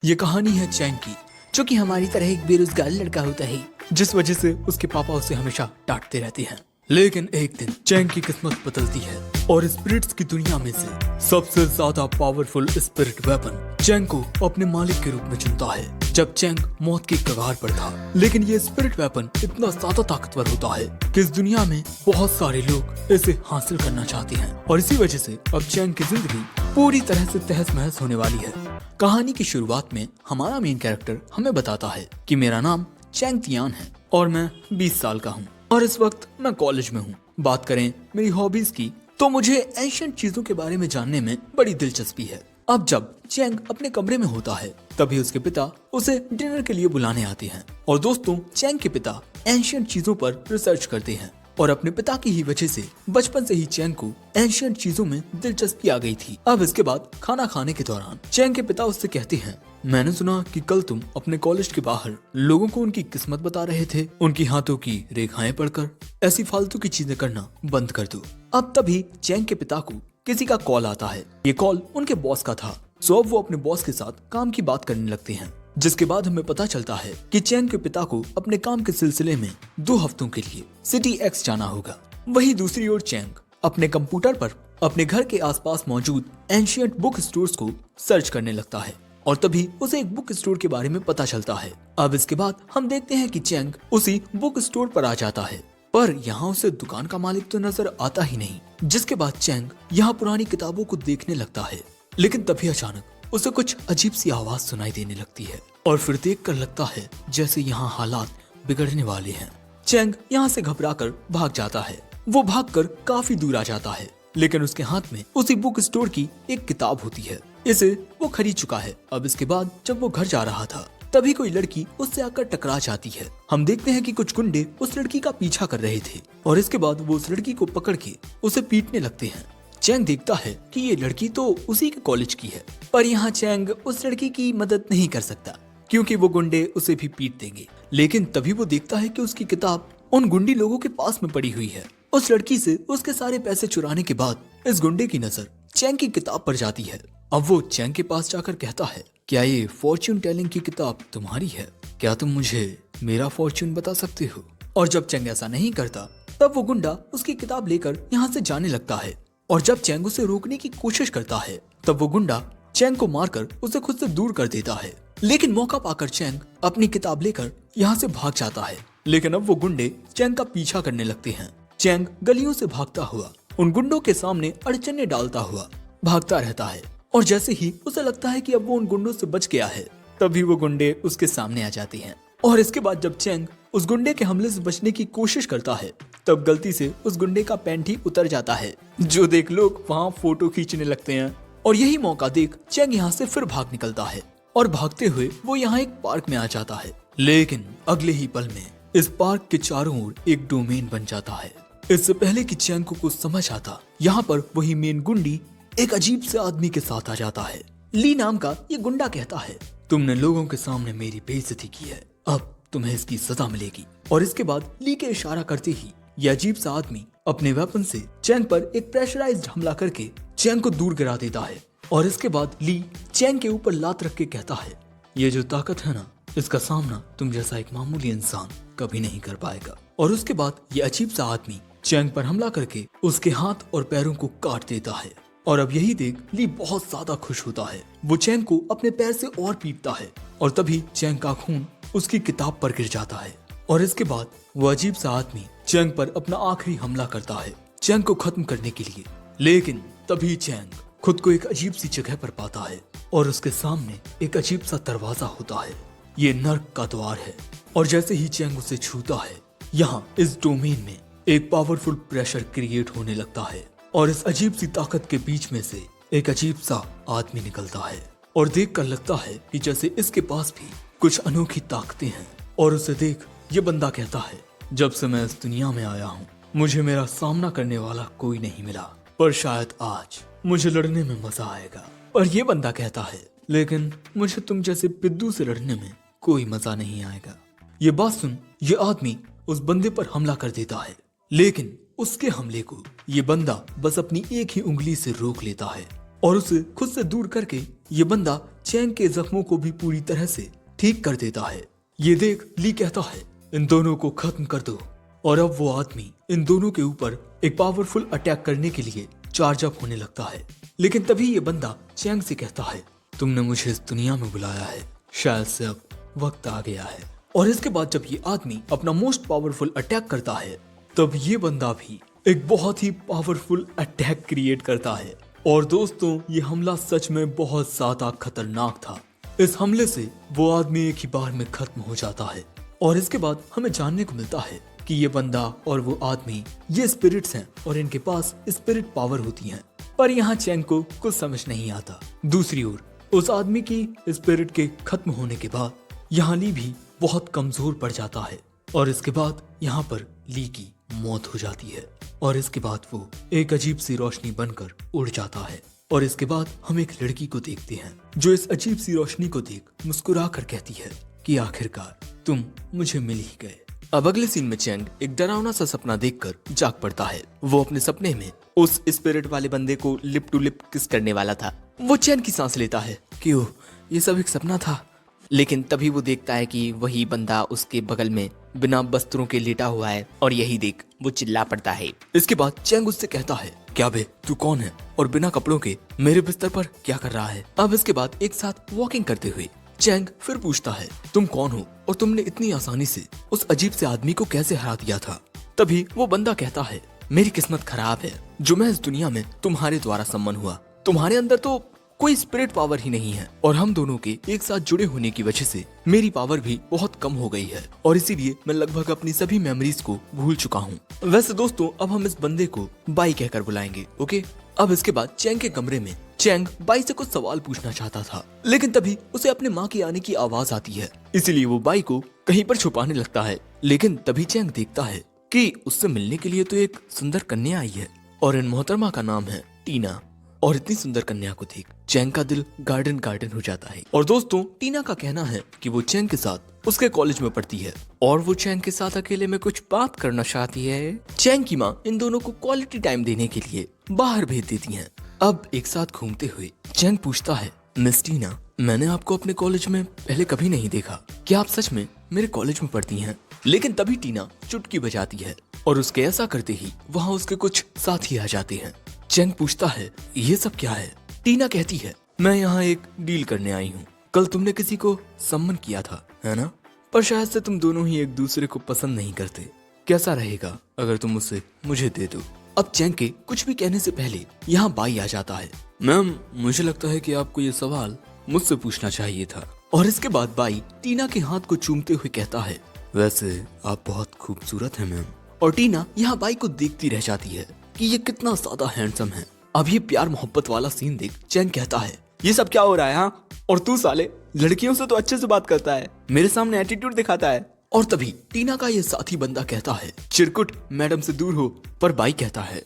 ये कहानी है चैंग की, जो कि हमारी तरह एक बेरोजगार लड़का होता है, जिस वजह से उसके पापा उसे हमेशा डांटते रहते हैं। लेकिन एक दिन चैंग की किस्मत बदलती है और स्पिरिट्स की दुनिया में से सबसे ज्यादा पावरफुल स्पिरिट वेपन चैंग को अपने मालिक के रूप में चुनता है। जब चैंग मौत की कगार पर था, लेकिन ये स्पिरिट वेपन इतना ज्यादा ताकतवर होता है कि इस दुनिया में बहुत सारे लोग इसे हासिल करना चाहते हैं, और इसी वजह से अब चैंग की जिंदगी पूरी तरह से तहस महस होने वाली है। कहानी की शुरुआत में हमारा मेन कैरेक्टर हमें बताता है कि मेरा नाम चैंग तियान है और मैं 20 साल का हूँ और इस वक्त मैं कॉलेज में हूँ। बात करें मेरी हॉबीज की, तो मुझे एंशिएंट चीजों के बारे में जानने में बड़ी दिलचस्पी है। अब जब चैंग अपने कमरे में होता है, तभी उसके पिता उसे डिनर के लिए बुलाने आते हैं और दोस्तों चैंग के पिता एंशिएंट चीजों पर रिसर्च करते हैं और अपने पिता की ही वजह से बचपन से ही चैंग को एंशिएंट चीजों में दिलचस्पी आ गई थी। अब इसके बाद खाना खाने के दौरान चैंग के पिता उससे कहते हैं, मैंने सुना कि कल तुम अपने कॉलेज के बाहर लोगों को उनकी किस्मत बता रहे थे, उनकी हाथों की रेखाएं पढ़कर। ऐसी फालतू की चीजें करना बंद कर दो। अब तभी चैंग के पिता को किसी का कॉल आता है। ये कॉल उनके बॉस का था, सो अब वो अपने बॉस के साथ काम की बात करने लगते हैं, जिसके बाद हमें पता चलता है कि चैंग के पिता को अपने काम के सिलसिले में 2 हफ्तों के लिए सिटी एक्स जाना होगा। वहीं दूसरी ओर चैंग अपने कंप्यूटर पर अपने घर के आसपास मौजूद एंशिएंट बुक स्टोर्स को सर्च करने लगता है और तभी उसे एक बुक स्टोर के बारे में पता चलता है। अब इसके बाद हम देखते हैं कि चैंग उसी बुक स्टोर पर आ जाता है, पर यहाँ उसे दुकान का मालिक तो नजर आता ही नहीं। जिसके बाद चैंग यहाँ पुरानी किताबों को देखने लगता है, लेकिन तभी अचानक उसे कुछ अजीब सी आवाज सुनाई देने लगती है और फिर देख कर लगता है जैसे यहाँ हालात बिगड़ने वाले हैं। चैंग यहाँ से घबराकर भाग जाता है। वो भागकर काफी दूर आ जाता है, लेकिन उसके हाथ में उसी बुक स्टोर की एक किताब होती है। इसे वो खरीद चुका है। अब इसके बाद जब वो घर जा रहा था, तभी कोई लड़की उससे आकर टकरा जाती है। हम देखते हैं कि कुछ गुंडे उस लड़की का पीछा कर रहे थे और इसके बाद वो उस लड़की को पकड़ के उसे पीटने लगते हैं। चैंग देखता है कि ये लड़की तो उसी के कॉलेज की है, पर यहाँ चैंग उस लड़की की मदद नहीं कर सकता क्योंकि वो गुंडे उसे भी पीट देंगे। लेकिन तभी वो देखता है कि उसकी किताब उन गुंडी लोगों के पास में पड़ी हुई है। उस लड़की से उसके सारे पैसे चुराने के बाद इस गुंडे की नजर चैंग की किताब पर जाती है। अब वो चैंग के पास जाकर कहता है, क्या ये फॉर्च्यून टेलिंग की किताब तुम्हारी है? क्या तुम मुझे मेरा फॉर्च्यून बता सकते हो? और जब चैंग ऐसा नहीं करता, तब वो गुंडा उसकी किताब लेकर यहाँ से जाने लगता है और जब चैंग उसे रोकने की कोशिश करता है, तब वो गुंडा चैंग को मारकर उसे खुद से दूर कर देता है। लेकिन मौका पाकर चैंग अपनी किताब लेकर यहाँ से भाग जाता है। लेकिन अब वो गुंडे चैंग का पीछा करने लगते हैं। चैंग गलियों से भागता हुआ उन गुंडों के सामने अड़चने डालता हुआ भागता रहता है और जैसे ही उसे लगता है कि अब वो उन गुंडों से बच गया है, तभी वो गुंडे उसके सामने आ जाते हैं। और इसके बाद जब चैंग उस गुंडे के हमले से बचने की कोशिश करता है, तब गलती से उस गुंडे का पैंट ही उतर जाता है, जो देख लोग वहाँ फोटो खींचने लगते हैं। और यही मौका देख चैंग यहाँ से फिर भाग निकलता है और भागते हुए वो यहाँ एक पार्क में आ जाता है। लेकिन अगले ही पल में इस पार्क के चारों ओर एक डोमेन बन जाता है। इससे पहले कि चैंग को कुछ समझ आता, यहाँ पर वही मेन गुंडी एक अजीब से आदमी के साथ आ जाता है। ली नाम का ये गुंडा कहता है, तुमने लोगों के सामने मेरी बेइज्जती की है, अब तुम्हें इसकी सजा मिलेगी। और इसके बाद ली के इशारा करते ही ये अजीब सा आदमी अपने वेपन से चैंग पर एक प्रेशराइज्ड हमला करके चैंग को दूर गिरा देता है। और इसके बाद ली चैंग के ऊपर लात रख के कहता है, ये जो ताकत है ना, इसका सामना तुम जैसा एक मामूली इंसान कभी नहीं कर पाएगा। और उसके बाद ये अजीब सा आदमी चैंग पर हमला करके उसके हाथ और पैरों को काट देता है। और अब यही देख ली बहुत ज्यादा खुश होता है। वो चैंग को अपने पैर से और पीटता है और तभी चैंग का खून उसकी किताब पर गिर जाता है। और इसके बाद वो अजीब सा आदमी चैंग पर अपना आखिरी हमला करता है, चैंग को खत्म करने के लिए। लेकिन तभी चैंग खुद को एक अजीब सी जगह पर पाता है और उसके सामने एक अजीब सा दरवाजा होता है। ये नर्क का द्वार है और जैसे ही चैंग उसे छूता है, यहाँ इस डोमेन में एक पावरफुल प्रेशर क्रिएट होने लगता है और इस अजीब सी ताकत के बीच में से एक अजीब सा आदमी निकलता है और देख कर लगता है कि जैसे इसके पास भी कुछ अनोखी ताकतें हैं। और उसे देख ये बंदा कहता है, जब से मैं इस दुनिया में आया हूँ, मुझे मेरा सामना करने वाला कोई नहीं मिला, पर शायद आज मुझे लड़ने में मजा आएगा। और ये बंदा कहता है, लेकिन मुझे तुम जैसे पिद्दू से लड़ने में कोई मजा नहीं आएगा। ये बात सुन ये आदमी उस बंदे पर हमला कर देता है, लेकिन उसके हमले को ये बंदा बस अपनी एक ही उंगली से रोक लेता है और उसे खुद से दूर करके ये बंदा चैंग के जख्मों को भी पूरी तरह से ठीक कर देता है। ये देख ली कहता है इन दोनों को खत्म कर दो, और अब वो आदमी इन दोनों के ऊपर एक पावरफुल अटैक करने के लिए चार्ज अप होने लगता है। लेकिन तभी ये बंदा चैंग से कहता है तुमने मुझे इस दुनिया में बुलाया है, शायद से अब वक्त आ गया है। और इसके बाद जब ये आदमी अपना मोस्ट पावरफुल अटैक करता है तब ये बंदा भी एक बहुत ही पावरफुल अटैक क्रिएट करता है। और दोस्तों ये हमला सच में बहुत ज्यादा खतरनाक था। इस हमले से वो आदमी एक ही बार में खत्म हो जाता है। और इसके बाद हमें जानने को मिलता है कि ये बंदा और वो आदमी ये स्पिरिट्स हैं और इनके पास स्पिरिट पावर होती हैं। पर यहाँ चैंग को कुछ समझ नहीं आता। दूसरी ओर उस आदमी की स्पिरिट के खत्म होने के बाद यहाँ ली भी बहुत कमजोर पड़ जाता है। और इसके बाद यहाँ पर ली की मौत हो जाती है। और इसके बाद वो एक अजीब सी रोशनी बनकर उड़ जाता है। और इसके बाद हम एक लड़की को देखते हैं जो इस अजीब सी रोशनी को देख मुस्कुरा कर कहती है कि आखिरकार तुम मुझे मिल ही गए। अब अगले सीन में चैंग एक डरावना सा सपना देखकर जाग पड़ता है। वो अपने सपने में उस स्पिरिट वाले बंदे को लिप टू लिप किस करने वाला था। वो चैन की सांस लेता है कि ओह ये सब एक सपना था। लेकिन तभी वो देखता है कि वही बंदा उसके बगल में बिना वस्त्रों के लेटा हुआ है और यही देख वो चिल्ला पड़ता है। इसके बाद चैंग उससे कहता है क्या बे तू कौन है और बिना कपड़ों के मेरे बिस्तर पर क्या कर रहा है। अब इसके बाद एक साथ वॉकिंग करते हुए चैंग फिर पूछता है तुम कौन हो और तुमने इतनी आसानी से उस अजीब से आदमी को कैसे हरा दिया था। तभी वो बंदा कहता है मेरी किस्मत खराब है जो मैं इस दुनिया में तुम्हारे द्वारा सम्मन हुआ। तुम्हारे अंदर तो कोई स्पिरिट पावर ही नहीं है और हम दोनों के एक साथ जुड़े होने की वजह से मेरी पावर भी बहुत कम हो गई है और इसीलिए मैं लगभग अपनी सभी मेमोरीज को भूल चुका हूँ। वैसे दोस्तों अब हम इस बंदे को बाई कहकर बुलाएंगे, ओके। अब इसके बाद चैंग के कमरे में चैंग बाई से कुछ सवाल पूछना चाहता था लेकिन तभी उसे अपने माँ के आने की आवाज आती है। इसीलिए वो बाई को कहीं पर छुपाने लगता है। लेकिन तभी चैंग देखता है कि उससे मिलने के लिए तो एक सुंदर कन्या आई है और इन मोहतरमा का नाम है टीना। और इतनी सुंदर कन्या को देख चैंग का दिल गार्डन गार्डन हो जाता है। और दोस्तों टीना का कहना है कि वो चैंग के साथ उसके कॉलेज में पढ़ती है और वो चैंग के साथ अकेले में कुछ बात करना चाहती है। चैंग की माँ इन दोनों को क्वालिटी टाइम देने के लिए बाहर भेज देती है। अब एक साथ घूमते हुए चैंग पूछता है मिस टीना मैंने आपको अपने कॉलेज में पहले कभी नहीं देखा, क्या आप सच में मेरे कॉलेज में पढ़ती हैं? लेकिन तभी टीना चुटकी बजाती है और उसके ऐसा करते ही वहाँ उसके कुछ साथी आ जाते हैं। चैंग पूछता है ये सब क्या है? टीना कहती है मैं यहाँ एक डील करने आई हूँ। कल तुमने किसी को सम्मन किया था है ना, पर शायद से तुम दोनों ही एक दूसरे को पसंद नहीं करते। कैसा रहेगा अगर तुम उसे मुझे दे दो? अब चैंग के कुछ भी कहने से पहले यहाँ बाई आ जाता है। मैम मुझे लगता है कि आपको ये सवाल मुझसे पूछना चाहिए था। और इसके बाद बाई टीना के हाथ को चूमते हुए कहता है वैसे आप बहुत खूबसूरत हैं मैम। और टीना यहाँ बाई को देखती रह जाती है कि ये कितना ज्यादा हैंडसम है। अब ये प्यार मोहब्बत वाला सीन देख चैंग कहता है ये सब क्या हो रहा है हाँ? और तू साले लड़कियों से तो अच्छे से बात करता है, मेरे सामने एटीट्यूड दिखाता है। और तभी टीना का ये साथी बंदा कहता है चिरकुट मैडम से दूर हो। पर बाई कहता है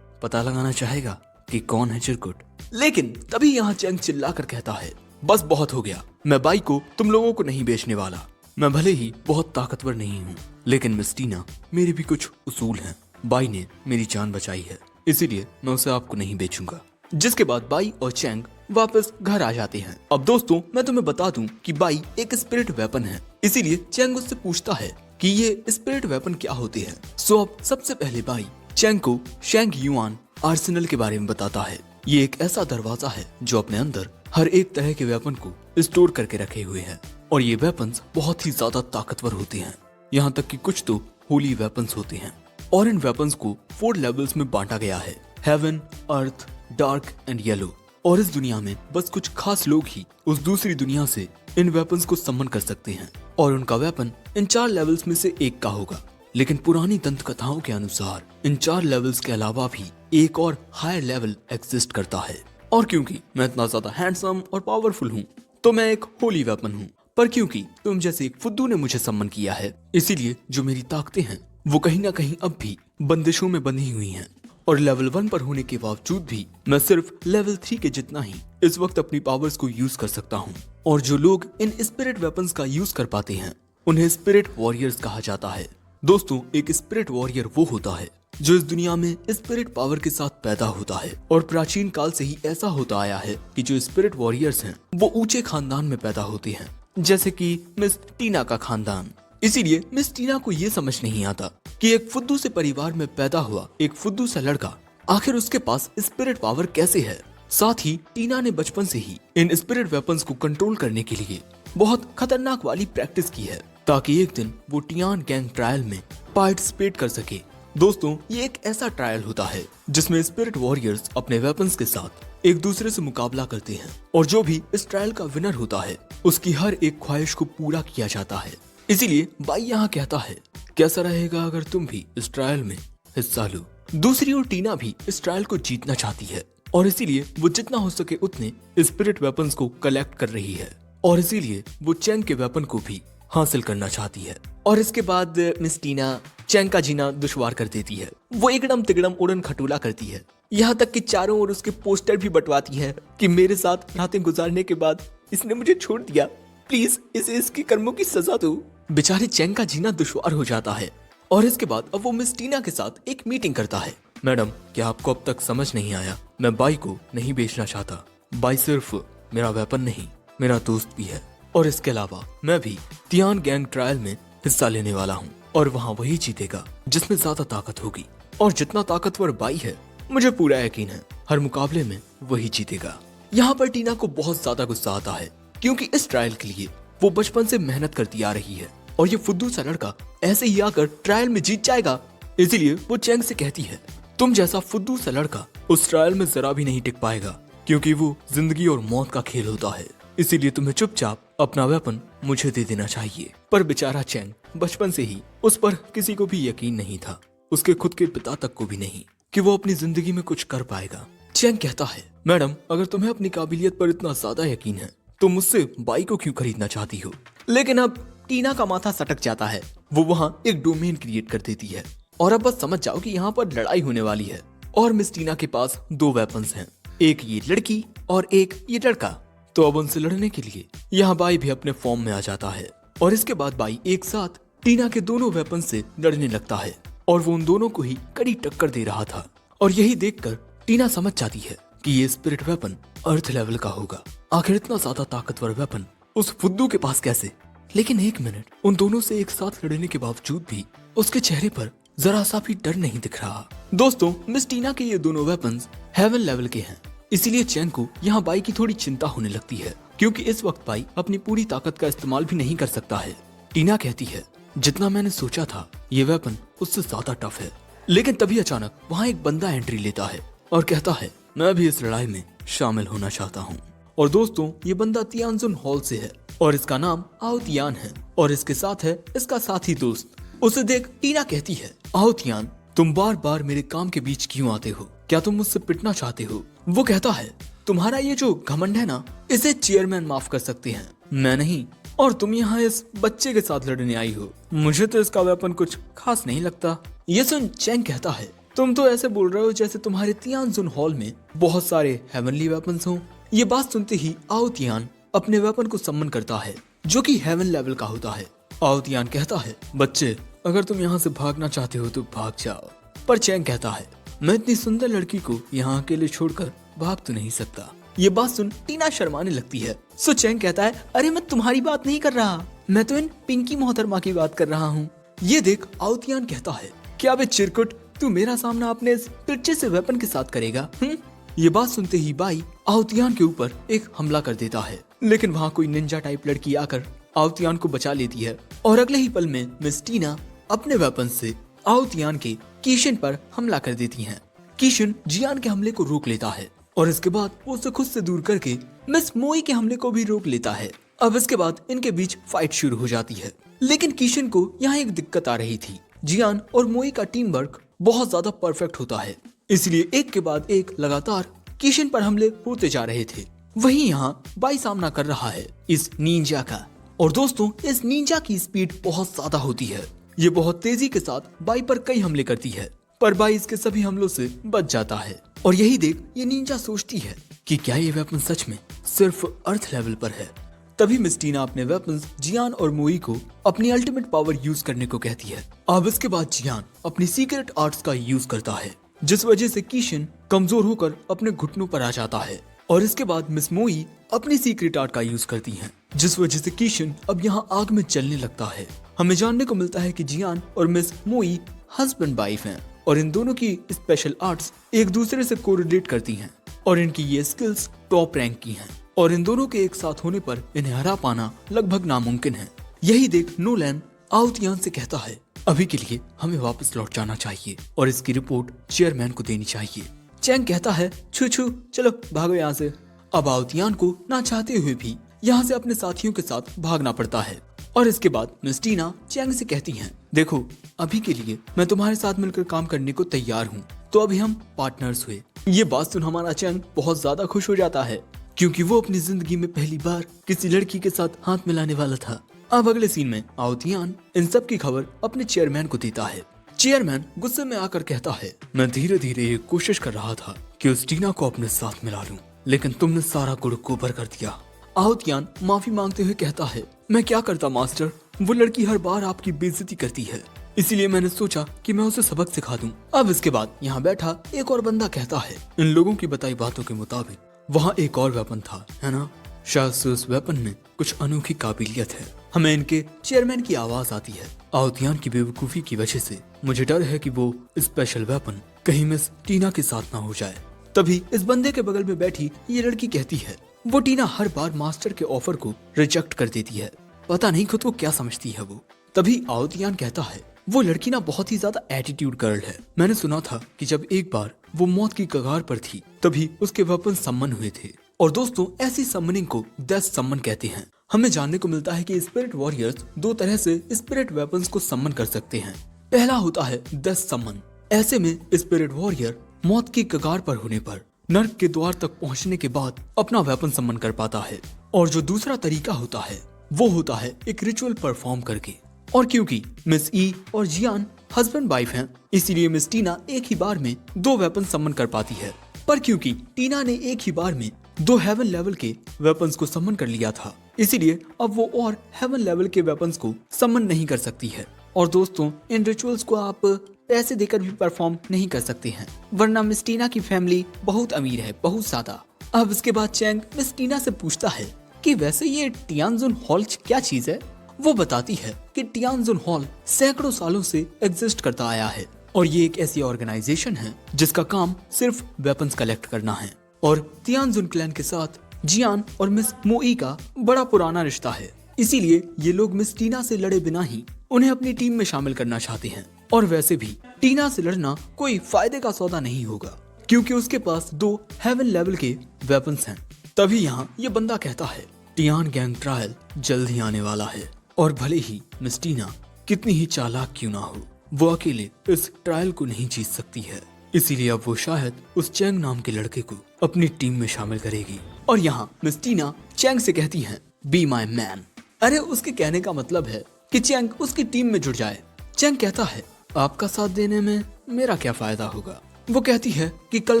पता लगाना चाहेगा कि कौन है चिरकुट। लेकिन तभी यहाँ चैंग चिल्ला कर कहता है बस बहुत हो गया, मैं बाई को तुम लोगों को नहीं बेचने वाला। मैं भले ही बहुत ताकतवर नहीं हूँ लेकिन मिस टीना मेरे भी कुछ उसूल हैं। बाई ने मेरी जान बचाई है इसीलिए मैं उसे आपको नहीं बेचूंगा। जिसके बाद बाई और चैंग वापस घर आ जाते हैं। अब दोस्तों मैं तुम्हें बता दूं कि बाई एक स्पिरिट वेपन है, इसीलिए चैंग उससे पूछता है कि ये स्पिरिट वेपन क्या होते हैं। सो अब सबसे पहले बाई चैंग को शेंग युआन आर्सेनल के बारे में बताता है। ये एक ऐसा दरवाजा है जो अपने अंदर हर एक तरह के वेपन को स्टोर करके रखे हुए है और ये वेपन्स बहुत ही ज्यादा ताकतवर होते हैं। यहाँ तक कि कुछ तो होली वेपन्स होते हैं और इन वेपन्स को 4 लेवल्स में बांटा गया है, heaven, earth, dark and yellow. और इस दुनिया में बस कुछ खास लोग ही उस दूसरी दुनिया से इन वेपन्स को सम्मन कर सकते हैं और उनका वेपन इन 4 लेवल्स में से एक का होगा। लेकिन पुरानी दंत कथाओं के अनुसार इन 4 लेवल्स के अलावा भी एक और हायर लेवल एग्जिस्ट करता है। और क्योंकि मैं इतना ज्यादा हैंडसम और पावरफुल हूँ तो मैं एक होली वेपन हूँ, पर क्योंकि तुम जैसे एक फुद्दू ने मुझे सम्मन किया है इसीलिए जो मेरी ताकतें हैं वो कहीं ना कहीं अब भी बंदिशों में बंधी हुई हैं। और लेवल 1 पर होने के बावजूद भी मैं सिर्फ लेवल 3 के जितना ही इस वक्त अपनी पावर्स को यूज कर सकता हूँ। और जो लोग इन स्पिरिट वेपन्स का यूज कर पाते हैं उन्हें स्पिरिट वॉरियर्स कहा जाता है। दोस्तों एक स्पिरिट वॉरियर वो होता है जो इस दुनिया में स्पिरिट पावर के साथ पैदा होता है। और प्राचीन काल से ही ऐसा होता आया है कि जो स्पिरिट वॉरियर्स हैं वो ऊंचे खानदान में पैदा होते हैं, जैसे कि मिस टीना का खानदान। इसीलिए मिस टीना को ये समझ नहीं आता कि एक फुद्दू से परिवार में पैदा हुआ एक फुद्दू सा लड़का आखिर उसके पास स्पिरिट पावर कैसे है। साथ ही टीना ने बचपन से ही इन स्पिरिट वेपन्स को कंट्रोल करने के लिए बहुत खतरनाक वाली प्रैक्टिस की है, ताकि एक दिन वो टियान गैंग ट्रायल में पार्टिसिपेट कर सके। दोस्तों, ये एक ऐसा ट्रायल होता है जिसमें स्पिरिट वॉरियर्स अपने वेपन्स के साथ एक दूसरे से मुकाबला करते हैं, और जो भी इस ट्रायल का विनर होता है उसकी हर एक ख्वाहिश को पूरा किया जाता है। इसीलिए बाई यहाँ कहता है, कैसा रहेगा अगर तुम भी इस ट्रायल में हिस्सा लो। दूसरी ओर टीना भी इस ट्रायल को जीतना चाहती है, और इसीलिए वो जितना हो सके उतने स्पिरिट वेपन्स को कलेक्ट कर रही है, और इसीलिए वो चैंग के वेपन को भी हासिल करना चाहती है। और इसके बाद मिस टीना चैंग का जीना दुश्वार कर देती है। वो एकदम तिगड़म उड़न खटोला करती है, यहाँ तक कि चारों ओर उसके पोस्टर भी बंटवाती है कि मेरे साथ रातें गुजारने के बाद इसने मुझे छोड़ दिया, प्लीज इसे इसके कर्मों की सजा दो। बेचारे चैंग का जीना दुश्वार हो जाता है, और इसके बाद अब वो मिस टीना के साथ एक मीटिंग करता है। मैडम, क्या आपको अब तक समझ नहीं आया? मैं बाई को नहीं बेचना चाहता। बाई सिर्फ मेरा वेपन नहीं, मेरा दोस्त भी है, और इसके अलावा मैं भी तियान गैंग ट्रायल में हिस्सा लेने वाला हूँ, और वहाँ वही जीतेगा जिसमें ज्यादा ताकत होगी। और जितना ताकतवर बाई है मुझे पूरा यकीन है हर मुकाबले में वही जीतेगा। यहाँ पर टीना को बहुत ज्यादा गुस्सा आता है, क्योंकि इस ट्रायल के लिए वो बचपन से मेहनत करती आ रही है, और ये फुद्दू सा लड़का ऐसे ही आकर ट्रायल में जीत जाएगा। इसीलिए वो चैंग से कहती है, तुम जैसा फुद्दू सा लड़का उस ट्रायल में जरा भी नहीं टिक पाएगा, क्योंकि वो जिंदगी और मौत का खेल होता है। इसीलिए तुम्हें चुपचाप अपना वेपन मुझे दे देना चाहिए। पर बेचारा चैंग बचपन से ही उस पर किसी को भी यकीन नहीं था, उसके खुद के पिता तक को भी नहीं, कि वो अपनी जिंदगी में कुछ कर पाएगा। चैंग कहता है, मैडम, अगर तुम्हें अपनी काबिलियत पर इतना ज्यादा यकीन है तो मुझसे बाई को क्यों खरीदना चाहती हो? लेकिन अब टीना का माथा सटक जाता है। वो वहाँ एक डोमेन क्रिएट कर देती है, और अब बस समझ जाओ कि यहाँ पर लड़ाई होने वाली है। और मिस टीना के पास दो वेपन्स हैं, एक ये लड़की और एक ये लड़का। तो अब उनसे लड़ने के लिए यहाँ बाई भी अपने फॉर्म में आ जाता है, और इसके बाद बाई एक साथ टीना के दोनों वेपन से लड़ने लगता है, और वो उन दोनों को ही कड़ी टक्कर दे रहा था। और यही देखकर टीना समझ जाती है कि ये स्पिरिट वेपन अर्थ लेवल का होगा। आखिर इतना ज्यादा ताकतवर वेपन उस फुद्दू के पास कैसे? लेकिन एक मिनट, उन दोनों से एक साथ लड़ने के बावजूद भी उसके चेहरे पर जरा सा भी डर नहीं दिख रहा। दोस्तों, मिस टीना के ये दोनों वेपन्स हेवन लेवल के हैं, इसीलिए चैंग को यहाँ बाई की थोड़ी चिंता होने लगती है, क्योंकि इस वक्त बाई अपनी पूरी ताकत का इस्तेमाल भी नहीं कर सकता है। टीना कहती है, जितना मैंने सोचा था ये वेपन उससे ज्यादा टफ है। लेकिन तभी अचानक वहाँ एक बंदा एंट्री लेता है और कहता है, मैं भी इस लड़ाई में शामिल होना चाहता हूँ। और दोस्तों, ये बंदा तियानजुन हॉल से है, और इसका नाम आओ तियान है, और इसके साथ है इसका साथी दोस्त। उसे देख टीना कहती है, आओ तियान, तुम बार बार मेरे काम के बीच क्यों आते हो? क्या तुम मुझसे पिटना चाहते हो? वो कहता है, तुम्हारा ये जो घमंड है ना, इसे चेयरमैन माफ कर सकते हैं, मैं नहीं। और तुम यहाँ इस बच्चे के साथ लड़ने आई हो, मुझे तो इसका वेपन कुछ खास नहीं लगता। ये सुन चैंग कहता है, तुम तो ऐसे बोल रहे हो जैसे तुम्हारे तियानजुन हॉल में बहुत सारे हेवनली वेपन्स हों। ये बात सुनते ही आओ तियान अपने वेपन को सम्मन करता है, जो कि हेवन लेवल का होता है। आओ तियान कहता है, बच्चे, अगर तुम यहाँ से भागना चाहते हो तो भाग जाओ। पर चैंग कहता है, मैं इतनी सुंदर लड़की को यहाँ अकेले छोड़कर भाग तो नहीं सकता। ये बात सुन टीना शर्माने लगती है। सो चैंग कहता है, अरे मैं तुम्हारी बात नहीं कर रहा, मैं तो इन पिंकी मोहतरमा की बात कर रहा हूँ। ये देख आओ तियान कहता है, क्या बे चिरकुट, तू मेरा सामना अपने इस पिच्चे से वेपन के साथ करेगा? ये बात सुनते ही बाई आओ तियान के ऊपर एक हमला कर देता है, लेकिन वहाँ कोई निंजा टाइप लड़की आकर आओ तियान को बचा लेती है, और अगले ही पल में मिस टीना अपने वेपन से आओ तियान के कीशन पर हमला कर देती हैं। कीशन जियान के हमले को रोक लेता है, और इसके बाद वो उसे खुद से दूर करके मिस मोई के हमले को भी रोक लेता है। अब इसके बाद इनके बीच फाइट शुरू हो जाती है, लेकिन कीशन को यहाँ एक दिक्कत आ रही थी। जियान और मोई का टीम वर्क बहुत ज्यादा परफेक्ट होता है, इसलिए एक के बाद एक लगातार कीशन पर हमले होते जा रहे थे। वहीं यहाँ बाई सामना कर रहा है इस निंजा का, और दोस्तों, इस निंजा की स्पीड बहुत ज्यादा होती है। ये बहुत तेजी के साथ बाई पर कई हमले करती है, पर बाई इसके सभी हमलों से बच जाता है। और यही देख ये निंजा सोचती है कि क्या ये वेपन सच में सिर्फ अर्थ लेवल पर है। तभी मिस टीना अपने वेपन्स जियान और मोई को अपनी अल्टीमेट पावर यूज करने को कहती है। अब इसके बाद जियान अपनी सीक्रेट आर्ट्स का यूज करता है, जिस वजह से कीशन कमजोर होकर अपने घुटनों पर आ जाता है। और इसके बाद मिस मोई अपनी सीक्रेट आर्ट का यूज करती हैं, जिस वजह से कीशन अब यहाँ आग में जलने लगता है। हमें जानने को मिलता है कि जियान और मिस मोई हस्बैंड वाइफ हैं और इन दोनों की स्पेशल आर्ट्स एक दूसरे से कोरिलेट करती हैं और इनकी ये स्किल्स टॉप रैंक की हैं और इन दोनों के एक साथ होने पर इन्हें हरा पाना लगभग नामुमकिन है। यही देख नोलैन आओतियान से कहता है, अभी के लिए हमें वापस लौट जाना चाहिए और इसकी रिपोर्ट चेयरमैन को देनी चाहिए। चैंग कहता है, छू छू चलो भागो यहाँ से। अब आओतियान को ना चाहते हुए भी यहाँ से अपने साथियों के साथ भागना पड़ता है। और इसके बाद मिस टीना चैंग से कहती हैं, देखो अभी के लिए मैं तुम्हारे साथ मिलकर काम करने को तैयार हूँ, तो अभी हम पार्टनर्स हुए। ये बात सुन हमारा चैंग बहुत ज्यादा खुश हो जाता है, क्योंकि वो अपनी जिंदगी में पहली बार किसी लड़की के साथ हाथ मिलाने वाला था। अब अगले सीन में आओतियान इन सब की खबर अपने चेयरमैन को देता है। चेयरमैन गुस्से में आकर कहता है, मैं धीरे धीरे ये कोशिश कर रहा था कि उस टीना को अपने साथ मिला लूं, लेकिन तुमने सारा गुड़ गोबर कर दिया। आओतियान माफी मांगते हुए कहता है, मैं क्या करता मास्टर, वो लड़की हर बार आपकी बेइज्जती करती है, इसीलिए मैंने सोचा कि मैं उसे सबक सिखा दूं। अब इसके बाद यहाँ बैठा एक और बंदा कहता है, इन लोगों की बताई बातों के मुताबिक वहाँ एक और वेपन था, है ना? शायद से उस वेपन में कुछ अनोखी काबिलियत है। हमें इनके चेयरमैन की आवाज आती है। आओतियान की बेवकूफी की वजह से मुझे डर है कि वो स्पेशल वेपन कहीं मिस टीना के साथ ना हो जाए। तभी इस बंदे के बगल में बैठी ये लड़की कहती है, वो टीना हर बार मास्टर के ऑफर को रिजेक्ट कर देती है, पता नहीं खुद को क्या समझती है वो। तभी आओतियान कहता है, वो लड़की ना बहुत ही ज्यादा एटीट्यूड गर्ल है। मैंने सुना था कि जब एक बार वो मौत की कगार पर थी तभी उसके वेपन सम्मन हुए थे। और दोस्तों ऐसी सम्मनिंग को डेथ सम्मन कहते हैं। हमें जानने को मिलता है कि स्पिरिट वॉरियर्स दो तरह से स्पिरिट वेपन्स को सम्मन कर सकते हैं। पहला होता है डेथ सम्मन। ऐसे में स्पिरिट वॉरियर मौत की कगार पर होने पर नर्क के द्वार तक पहुंचने के बाद अपना वेपन सम्मन कर पाता है। और जो दूसरा तरीका होता है वो होता है एक रिचुअल परफॉर्म करके। और क्योंकि मिस ई और जियान हस्बैंड वाइफ हैं, इसीलिए मिस टीना एक ही बार में दो वेपन सम्मन कर पाती है। पर क्योंकि टीना ने एक ही बार में दो हेवन लेवल के वेपन्स को सम्मन कर लिया था, इसीलिए अब वो और हेवन लेवल के वेपन्स को सम्मन नहीं कर सकती है। और दोस्तों इन रिचुअल्स को आप पैसे देकर भी परफॉर्म नहीं कर सकते हैं, वरना मिस टीना की फैमिली बहुत अमीर है, बहुत ज्यादा। अब इसके बाद चैंग मिस टीना से पूछता है कि वैसे ये टियानजुन हॉल क्या चीज है। वो बताती है कि टियानजुन हॉल सैकड़ों सालों से एग्जिस्ट करता आया है और ये एक ऐसी ऑर्गेनाइजेशन है जिसका काम सिर्फ वेपन्स कलेक्ट करना है। और तियानजुन क्लैन के साथ जियान और मिस मोई का बड़ा पुराना रिश्ता है, इसीलिए ये लोग मिस टीना से लड़े बिना ही उन्हें अपनी टीम में शामिल करना चाहते हैं। और वैसे भी टीना से लड़ना कोई फायदे का सौदा नहीं होगा, क्योंकि उसके पास दो हेवन लेवल के वेपन्स हैं। तभी यहाँ ये बंदा कहता है, टियान गैंग ट्रायल जल्द ही आने वाला है और भले ही मिस टीना कितनी ही चालाक क्यों ना हो, वो अकेले इस ट्रायल को नहीं जीत सकती है। इसीलिए अब वो शायद उस चैंग नाम के लड़के को अपनी टीम में शामिल करेगी। और यहाँ मिस टीना चैंग से कहती है, बी माई मैन। अरे उसके कहने का मतलब है कि चैंग उसकी टीम में जुड़ जाए। चैंग कहता है, आपका साथ देने में मेरा क्या फायदा होगा। वो कहती है कि कल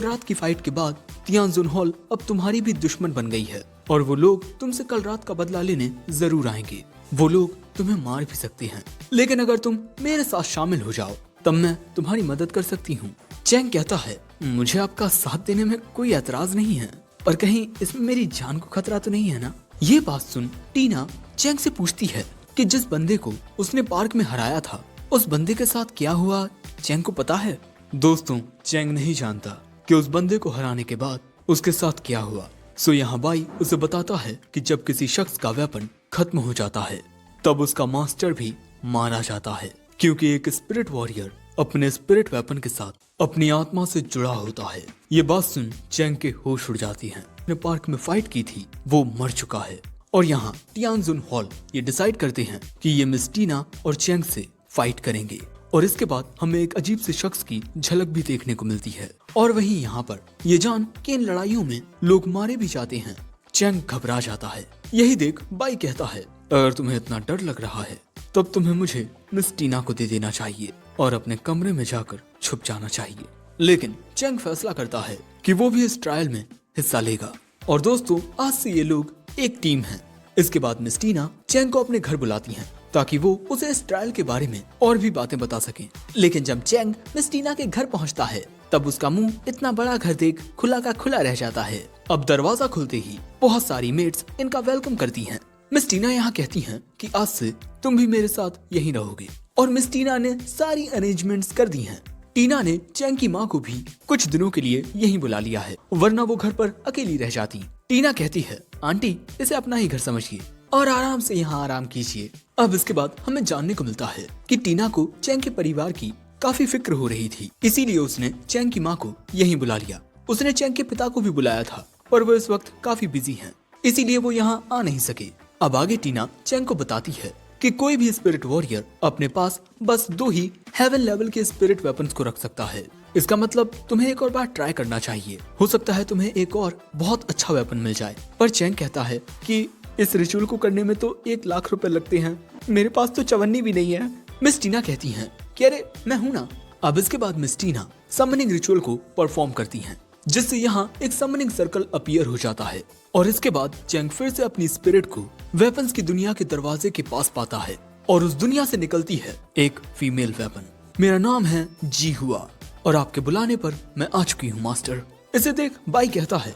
रात की फाइट के बाद तियानजुन हॉल अब तुम्हारी भी दुश्मन बन गई है और वो लोग तुमसे कल रात का बदला लेने जरूर आएंगे। वो लोग तुम्हें मार भी सकते हैं, लेकिन अगर तुम मेरे साथ शामिल हो जाओ तब मैं तुम्हारी मदद कर सकती हूँ। चैंग कहता है, मुझे आपका साथ देने में कोई एतराज नहीं है, पर कहीं इसमें मेरी जान को खतरा तो नहीं है ना। ये बात सुन टीना चैंग से पूछती है कि जिस बंदे को उसने पार्क में हराया था उस बंदे के साथ क्या हुआ, चैंग को पता है। दोस्तों चैंग नहीं जानता कि उस बंदे को हराने के बाद उसके साथ क्या हुआ। सो यहाँ बाई उसे बताता है कि जब किसी शख्स का वेपन खत्म हो जाता है तब उसका मास्टर भी मारा जाता है, क्योंकि एक स्पिरिट वॉरियर अपने स्पिरिट वेपन के साथ अपनी आत्मा से जुड़ा होता है। ये बात सुन चैंग के होश उड़ जाती हैं। अपने पार्क में फाइट की थी वो मर चुका है। और यहाँ टियानजुन हॉल ये डिसाइड करते हैं कि ये मिस टीना और चैंग से फाइट करेंगे। और इसके बाद हमें एक अजीब से शख्स की झलक भी देखने को मिलती है। और वहीं यहाँ पर ये जान कि इन लड़ाइयों में लोग मारे भी जाते हैं, चैंग घबरा जाता है। यही देख बाई कहता है, अगर तुम्हें इतना डर लग रहा है तब तुम्हें मुझे मिस टीना को दे देना चाहिए और अपने कमरे में जाकर छुप जाना चाहिए। लेकिन चैंग फैसला करता है कि वो भी इस ट्रायल में हिस्सा लेगा। और दोस्तों आज से ये लोग एक टीम है इसके बाद मिस टीना चैंग को अपने घर बुलाती हैं ताकि वो उसे इस ट्रायल के बारे में और भी बातें बता सकें। लेकिन जब चैंग मिस टीना के घर पहुंचता है तब उसका मुंह इतना बड़ा घर देख खुला का खुला रह जाता है। अब दरवाजा खुलते ही बहुत सारी मेट्स इनका वेलकम करती हैं। मिस टीना यहाँ कहती हैं कि आज से तुम भी मेरे साथ यहीं रहोगे और मिस टीना ने सारी अरेंजमेंट्स कर दी हैं। टीना ने चैंग की माँ को भी कुछ दिनों के लिए यहीं बुला लिया है, वरना वो घर पर अकेली रह जाती। टीना कहती है, आंटी इसे अपना ही घर समझिए और आराम से यहाँ आराम कीजिए। अब इसके बाद हमें जानने को मिलता है कि टीना को चैंग के परिवार की काफी फिक्र हो रही थी, इसीलिए उसने चैंग की माँ को यहीं बुला लिया। उसने चैंग के पिता को भी बुलाया था पर वो इस वक्त काफी बिजी हैं, इसीलिए वो यहाँ आ नहीं सके। अब आगे टीना चैंग को बताती है कि कोई भी स्पिरिट वॉरियर अपने पास बस 2 ही हेवन लेवल के स्पिरिट वेपन्स को रख सकता है। इसका मतलब तुम्हें एक और बार ट्राई करना चाहिए, हो सकता है तुम्हें एक और बहुत अच्छा वेपन मिल जाए। पर चैंग कहता है कि इस रिचुअल को करने में तो 1 लाख रुपए लगते हैं, मेरे पास तो 54 भी नहीं है। मिस टीना कहती हैं कि अरे मैं हूँ ना। अब इसके बाद मिस टीना समनिंग रिचुअल को परफॉर्म करती हैं, जिससे यहाँ एक समनिंग सर्कल अपीयर हो जाता है और इसके बाद चैंग फिर से अपनी स्पिरिट को वेपन्स की दुनिया के दरवाजे के पास पाता है और उस दुनिया से निकलती है एक फीमेल वेपन। मेरा नाम है जी हुआ और आपके बुलाने पर मैं आ चुकी हूँ मास्टर। इसे देख बाई कहता है,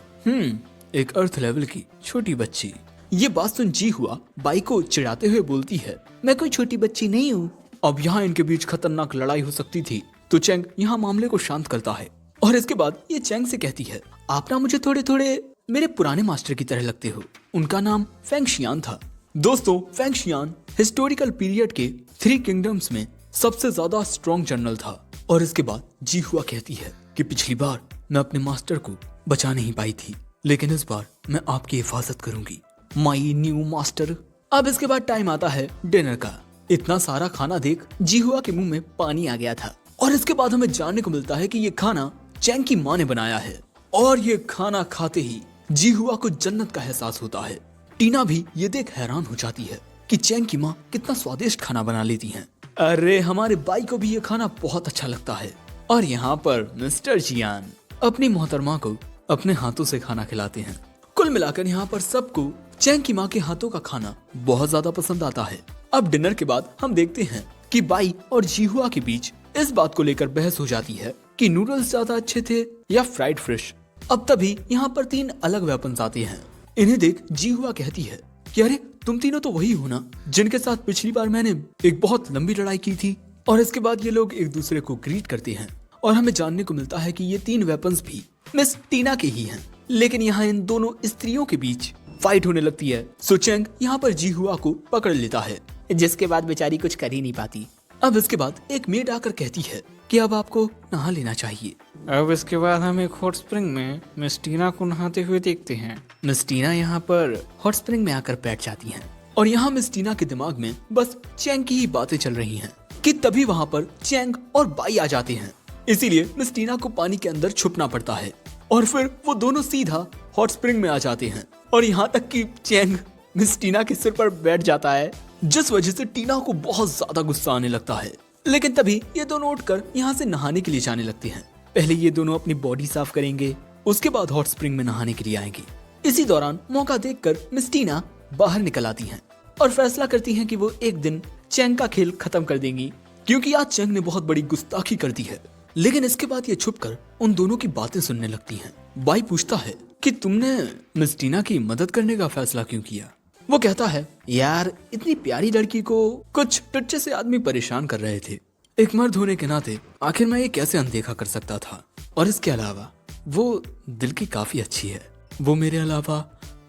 एक अर्थ लेवल की छोटी बच्ची। ये बात सुन जी हुआ बाई को चिढ़ाते हुए बोलती है, मैं कोई छोटी बच्ची नहीं हूँ। अब यहाँ इनके बीच खतरनाक लड़ाई हो सकती थी, तो चैंग यहाँ मामले को शांत करता है और इसके बाद ये चैंग से कहती है, आप ना मुझे थोड़े थोड़े मेरे पुराने मास्टर की तरह लगते हो। उनका नाम फेंग शियान था। दोस्तों, फेंग शियान हिस्टोरिकल पीरियड के 3 किंगडम्स में सबसे ज्यादा स्ट्रॉन्ग जनरल था। और इसके बाद जी हुआ कहती है कि पिछली बार मैं अपने मास्टर को बचा नहीं पाई थी, लेकिन इस बार मैं आपकी हिफाजत करूंगी, माई न्यू मास्टर। अब इसके बाद टाइम आता है डिनर का। इतना सारा खाना देख जी हुआ के मुंह में पानी आ गया था और इसके बाद हमें जानने को मिलता है कि ये खाना चैंग की माँ ने बनाया है और ये खाना खाते ही जी हुआ को जन्नत का एहसास होता है। टीना भी ये देख हैरान हो जाती है कि चैंग की माँ कितना स्वादिष्ट खाना बना लेती हैं। अरे हमारे बाई को भी ये खाना बहुत अच्छा लगता है। और यहाँ पर मिस्टर जियान अपनी मोहतरमा को अपने हाथों से खाना खिलाते हैं। कुल मिलाकर यहाँ पर सबको चैंग की माँ के हाथों का खाना बहुत ज्यादा पसंद आता है। अब डिनर के बाद हम देखते हैं कि बाई और जीहुआ के बीच इस बात को लेकर बहस हो जाती है कि नूडल्स ज्यादा अच्छे थे या फ्राइड फिश। अब तभी यहाँ पर 3 अलग वेपन्स आते हैं। इन्हें देख जीहुआ कहती है कि अरे तुम तीनों तो वही हो ना जिनके साथ पिछली बार मैंने एक बहुत लंबी लड़ाई की थी। और इसके बाद ये लोग एक दूसरे को ग्रीट करते हैं और हमें जानने को मिलता है कि ये 3 वेपन्स भी मिस टीना के ही हैं। लेकिन यहाँ इन दोनों स्त्रियों के बीच फाइट होने लगती है। सो चैंग यहाँ पर जीहुआ को पकड़ लेता है, जिसके बाद बेचारी कुछ कर ही नहीं पाती। अब इसके बाद एक मेड आकर कहती है कि अब आपको नहा लेना चाहिए। अब इसके बाद हम एक हॉट स्प्रिंग में मिस टीना को नहाते हुए देखते हैं। मिस टीना यहाँ पर हॉट स्प्रिंग में आकर बैठ जाती हैं और यहाँ मिस टीना के दिमाग में बस चैंग की ही बातें चल रही हैं कि तभी वहाँ पर चैंग और बाई आ जाते हैं। इसीलिए मिस टीना को पानी के अंदर छुपना पड़ता है और फिर वो दोनों सीधा हॉट स्प्रिंग में आ जाते हैं और यहाँ तक कि चैंग मिस टीना के सिर पर बैठ जाता है, जिस वजह से टीना को बहुत ज्यादा गुस्सा आने लगता है। लेकिन तभी ये दोनों उठकर यहाँ से नहाने के लिए जाने लगते हैं। पहले ये दोनों अपनी बॉडी साफ करेंगे, उसके बाद हॉट स्प्रिंग में नहाने के लिए आएंगे। इसी दौरान मौका देखकर मिस टीना बाहर निकल आती हैं और फैसला करती हैं कि वो एक दिन चैंग का खेल खत्म कर देंगी, क्योंकि आज चैंग ने बहुत बड़ी गुस्ताखी कर दी है। लेकिन इसके बाद ये छुपकर उन दोनों की बातें सुनने लगती हैं। बाई पूछता है कि तुमने मिस टीना की मदद करने का फैसला क्यों किया। वो कहता है, यार इतनी प्यारी लड़की को कुछ टुच्चे से आदमी परेशान कर रहे थे। एक मर्द होने के नाते आखिर मैं ये कैसे अनदेखा कर सकता था। और इसके अलावा वो दिल की काफी अच्छी है, वो मेरे अलावा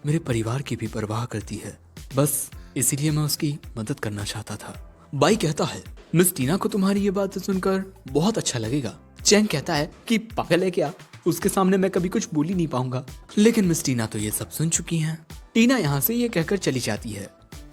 मेरे परिवार की भी परवाह करती है, बस इसीलिए मैं उसकी मदद करना चाहता था। बाई कहता है, मिस टीना को तुम्हारी ये बात सुनकर बहुत अच्छा लगेगा। चैंग कहता है कि पागल है क्या, उसके सामने मैं कभी कुछ बोल ही नहीं पाऊंगा। लेकिन मिस टीना तो ये सब सुन चुकी हैं। टीना यहाँ से ये कहकर चली जाती है,